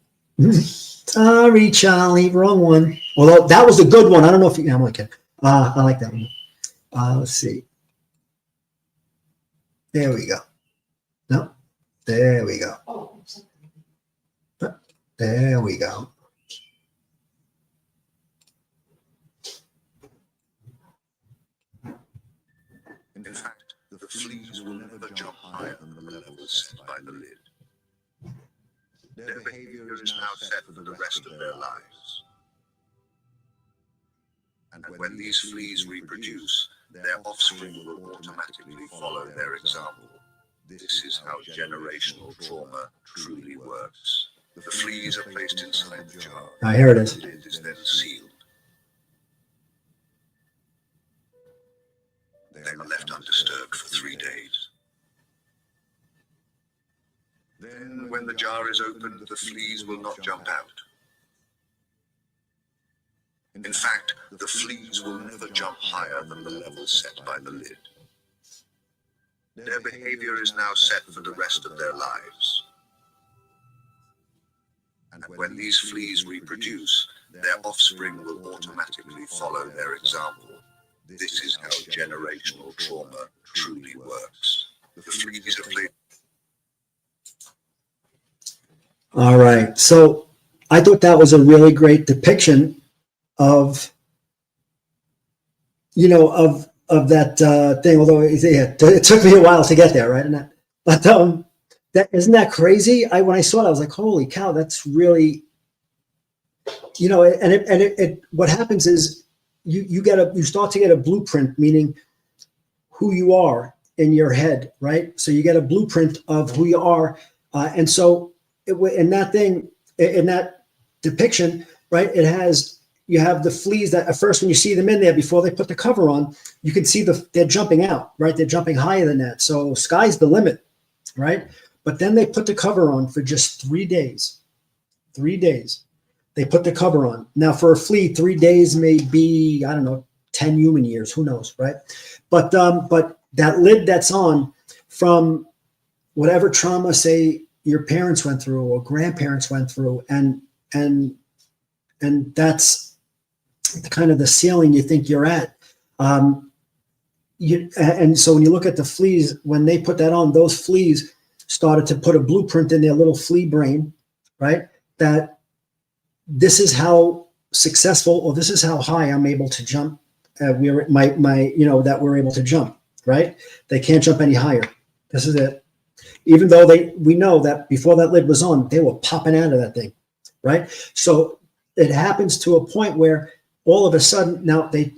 Sorry, Charlie. Wrong one. Although that was a good one. I don't know if you, I'm like, I like that one. Let's see. There we go. No, there we go. There we go. In fact, the fleas will never jump higher than the level set by the lid. Their behavior is now set for the rest of their lives. And when these fleas reproduce, their offspring will automatically follow their example. This is how generational trauma truly works. The fleas are placed inside the jar. Here it is. The lid is then sealed. They are left undisturbed for 3 days. Then, when the jar is opened, the fleas will not jump out. In fact, the fleas will never jump higher than the level set by the lid. Their behavior is now set for the rest of their lives. And when these fleas reproduce, their offspring will automatically follow their example. This is how generational trauma truly works. The fleas are placed. All right. So I thought that was a really great depiction of, you know, of that thing. Although it took me a while to get there, right? And that, but that isn't that crazy? When I saw it, I was like, holy cow, that's really, you know. And it what happens is you start to get a blueprint, meaning who you are in your head, right? So you get a blueprint of who you are, and so in that thing, in that depiction, right? You have the fleas that at first when you see them in there before they put the cover on, you can see they're jumping out, right? They're jumping higher than that. So sky's the limit, right? But then they put the cover on for just 3 days. 3 days. They put the cover on. Now for a flea, 3 days may be, I don't know, 10 human years, who knows, right? But that lid that's on from whatever trauma, say, your parents went through or grandparents went through, and that's kind of the ceiling you think you're at. And so when you look at the fleas, when they put that on, those fleas started to put a blueprint in their little flea brain, right? That this is how successful, or this is how high I'm able to jump. That we're able to jump, right? They can't jump any higher. This is it. Even though we know that before that lid was on, they were popping out of that thing, right? So it happens to a point where all of a sudden now they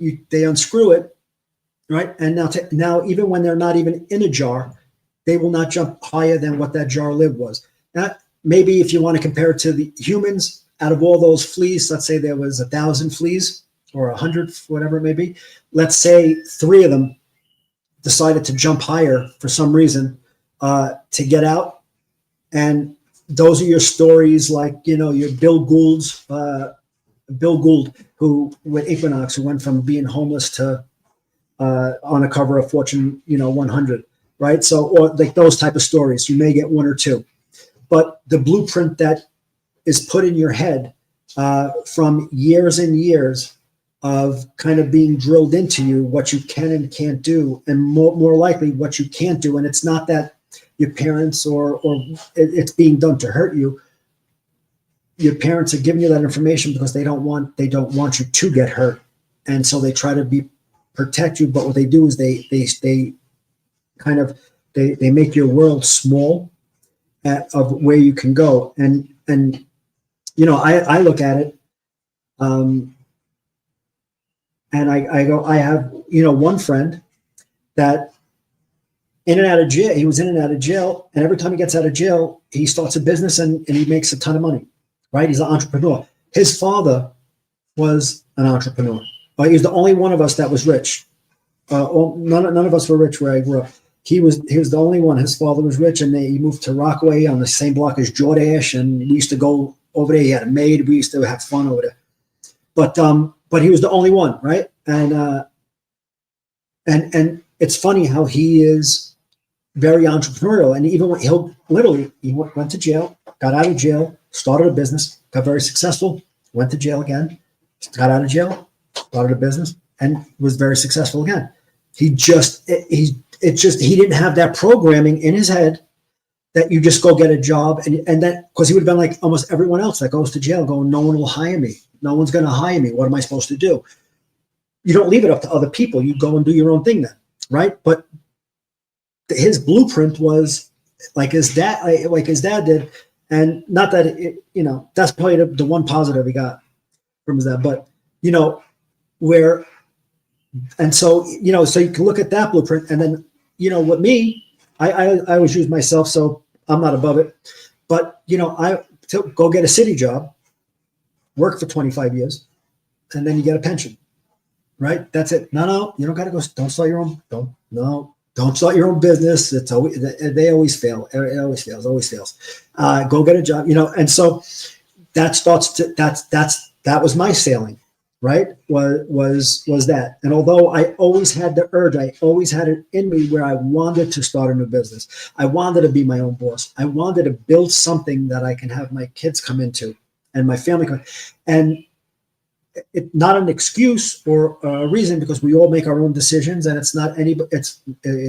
unscrew it, right? And now even when they're not even in a jar, they will not jump higher than what that jar lid was. Now, maybe if you want to compare it to the humans, out of all those fleas, let's say there was 1,000 fleas or 100, whatever it may be. Let's say 3 of them decided to jump higher for some reason to get out. And those are your stories, like, you know, your Bill Gould, who with Equinox, who went from being homeless to on a cover of Fortune, 100, right? So, or like those type of stories, you may get 1 or 2, but the blueprint that is put in your head from years and years of kind of being drilled into you, what you can and can't do, and more likely what you can't do. And it's not that your parents or it's being done to hurt you. Your parents are giving you that information because they don't want you to get hurt, and so they try to protect you. But what they do is they make your world small of where you can go. And I look at it, and I go, I have one friend that in and out of jail. He was in and out of jail, and every time he gets out of jail, he starts a business and he makes a ton of money. Right? He's an entrepreneur. His father was an entrepreneur. He was the only one of us that was rich. None of us were rich where I grew up. He was the only one. His father was rich, and he moved to Rockaway on the same block as Jordache, and we used to go over there. He had a maid. We used to have fun over there. But he was the only one, right? And it's funny how he is very entrepreneurial. And even when he went to jail, got out of jail, started a business, got very successful, went to jail again, got out of jail, started a business, and was very successful again. He didn't have that programming in his head that you just go get a job and that, because he would have been like almost everyone else that goes to jail going, no one will hire me. No one's going to hire me. What am I supposed to do? You don't leave it up to other people. You go and do your own thing then, right? But his blueprint was like his dad did. And not that, that's probably the one positive he got from his dad, but, so you can look at that blueprint and then, with me, I always use myself, so I'm not above it. But, I go get a city job, work for 25 years, and then you get a pension, right? That's it. No, you don't got to go. Don't start your own. Don't start your own business. It's always, they always fail. It always fails. Go get a job, and so that was my sailing. Right? Was that. And although I always had the urge, I always had it in me where I wanted to start a new business. I wanted to be my own boss. I wanted to build something that I can have my kids come into and my family come. And it's not an excuse or a reason, because we all make our own decisions, and it's not it's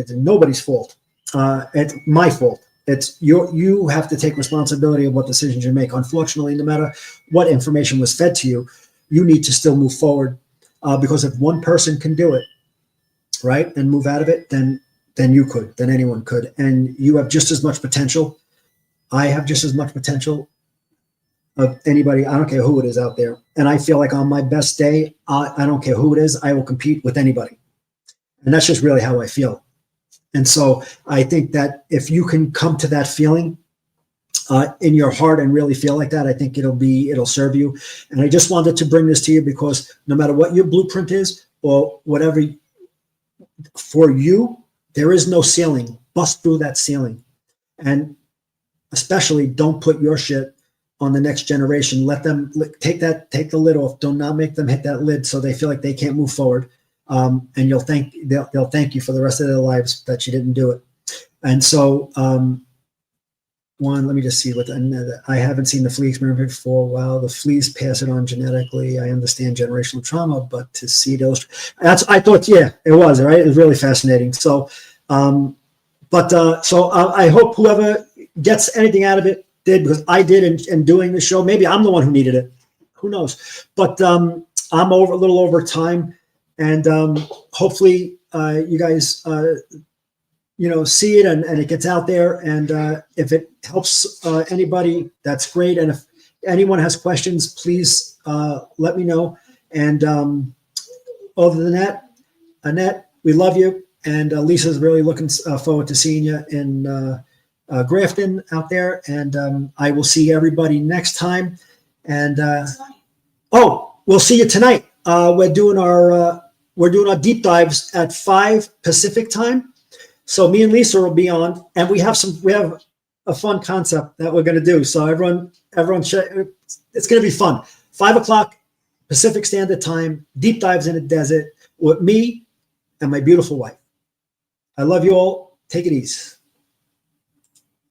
nobody's fault. It's my fault. It's you have to take responsibility of what decisions you make. Unfortunately, no matter what information was fed to you, you need to still move forward, because if one person can do it, right, and move out of it, then anyone could. And you have just as much potential. I have just as much potential of anybody. I don't care who it is out there. And I feel like on my best day, I don't care who it is, I will compete with anybody. And that's just really how I feel. And so I think that if you can come to that feeling in your heart and really feel like that, I think it'll serve you. And I just wanted to bring this to you because no matter what your blueprint is or whatever for you, there is no ceiling. Bust through that ceiling. And especially don't put your shit on the next generation. Let them take the lid off. Do not make them hit that lid so they feel like they can't move forward. And they'll thank you for the rest of their lives that you didn't do it. And so, let me just see I haven't seen the flea experiment before. Wow, the fleas pass it on genetically. I understand generational trauma, but to see those, I thought, yeah, it was, right? It was really fascinating. So, I hope whoever gets anything out of it did, because I did in doing the show. Maybe I'm the one who needed it. Who knows? But I'm a little over time, and hopefully you guys see it and it gets out there. And if it helps anybody, that's great. And if anyone has questions, please let me know. And other than that, Annette, we love you. And Lisa's really looking forward to seeing you in Grafton out there. And I will see everybody next time. And we'll see you tonight. We're doing our deep dives at 5 Pacific time. So me and Lisa will be on, and we have a fun concept that we're going to do. So everyone, it's going to be fun. 5 o'clock Pacific Standard Time, deep dives in the desert with me and my beautiful wife. I love you all. Take it easy.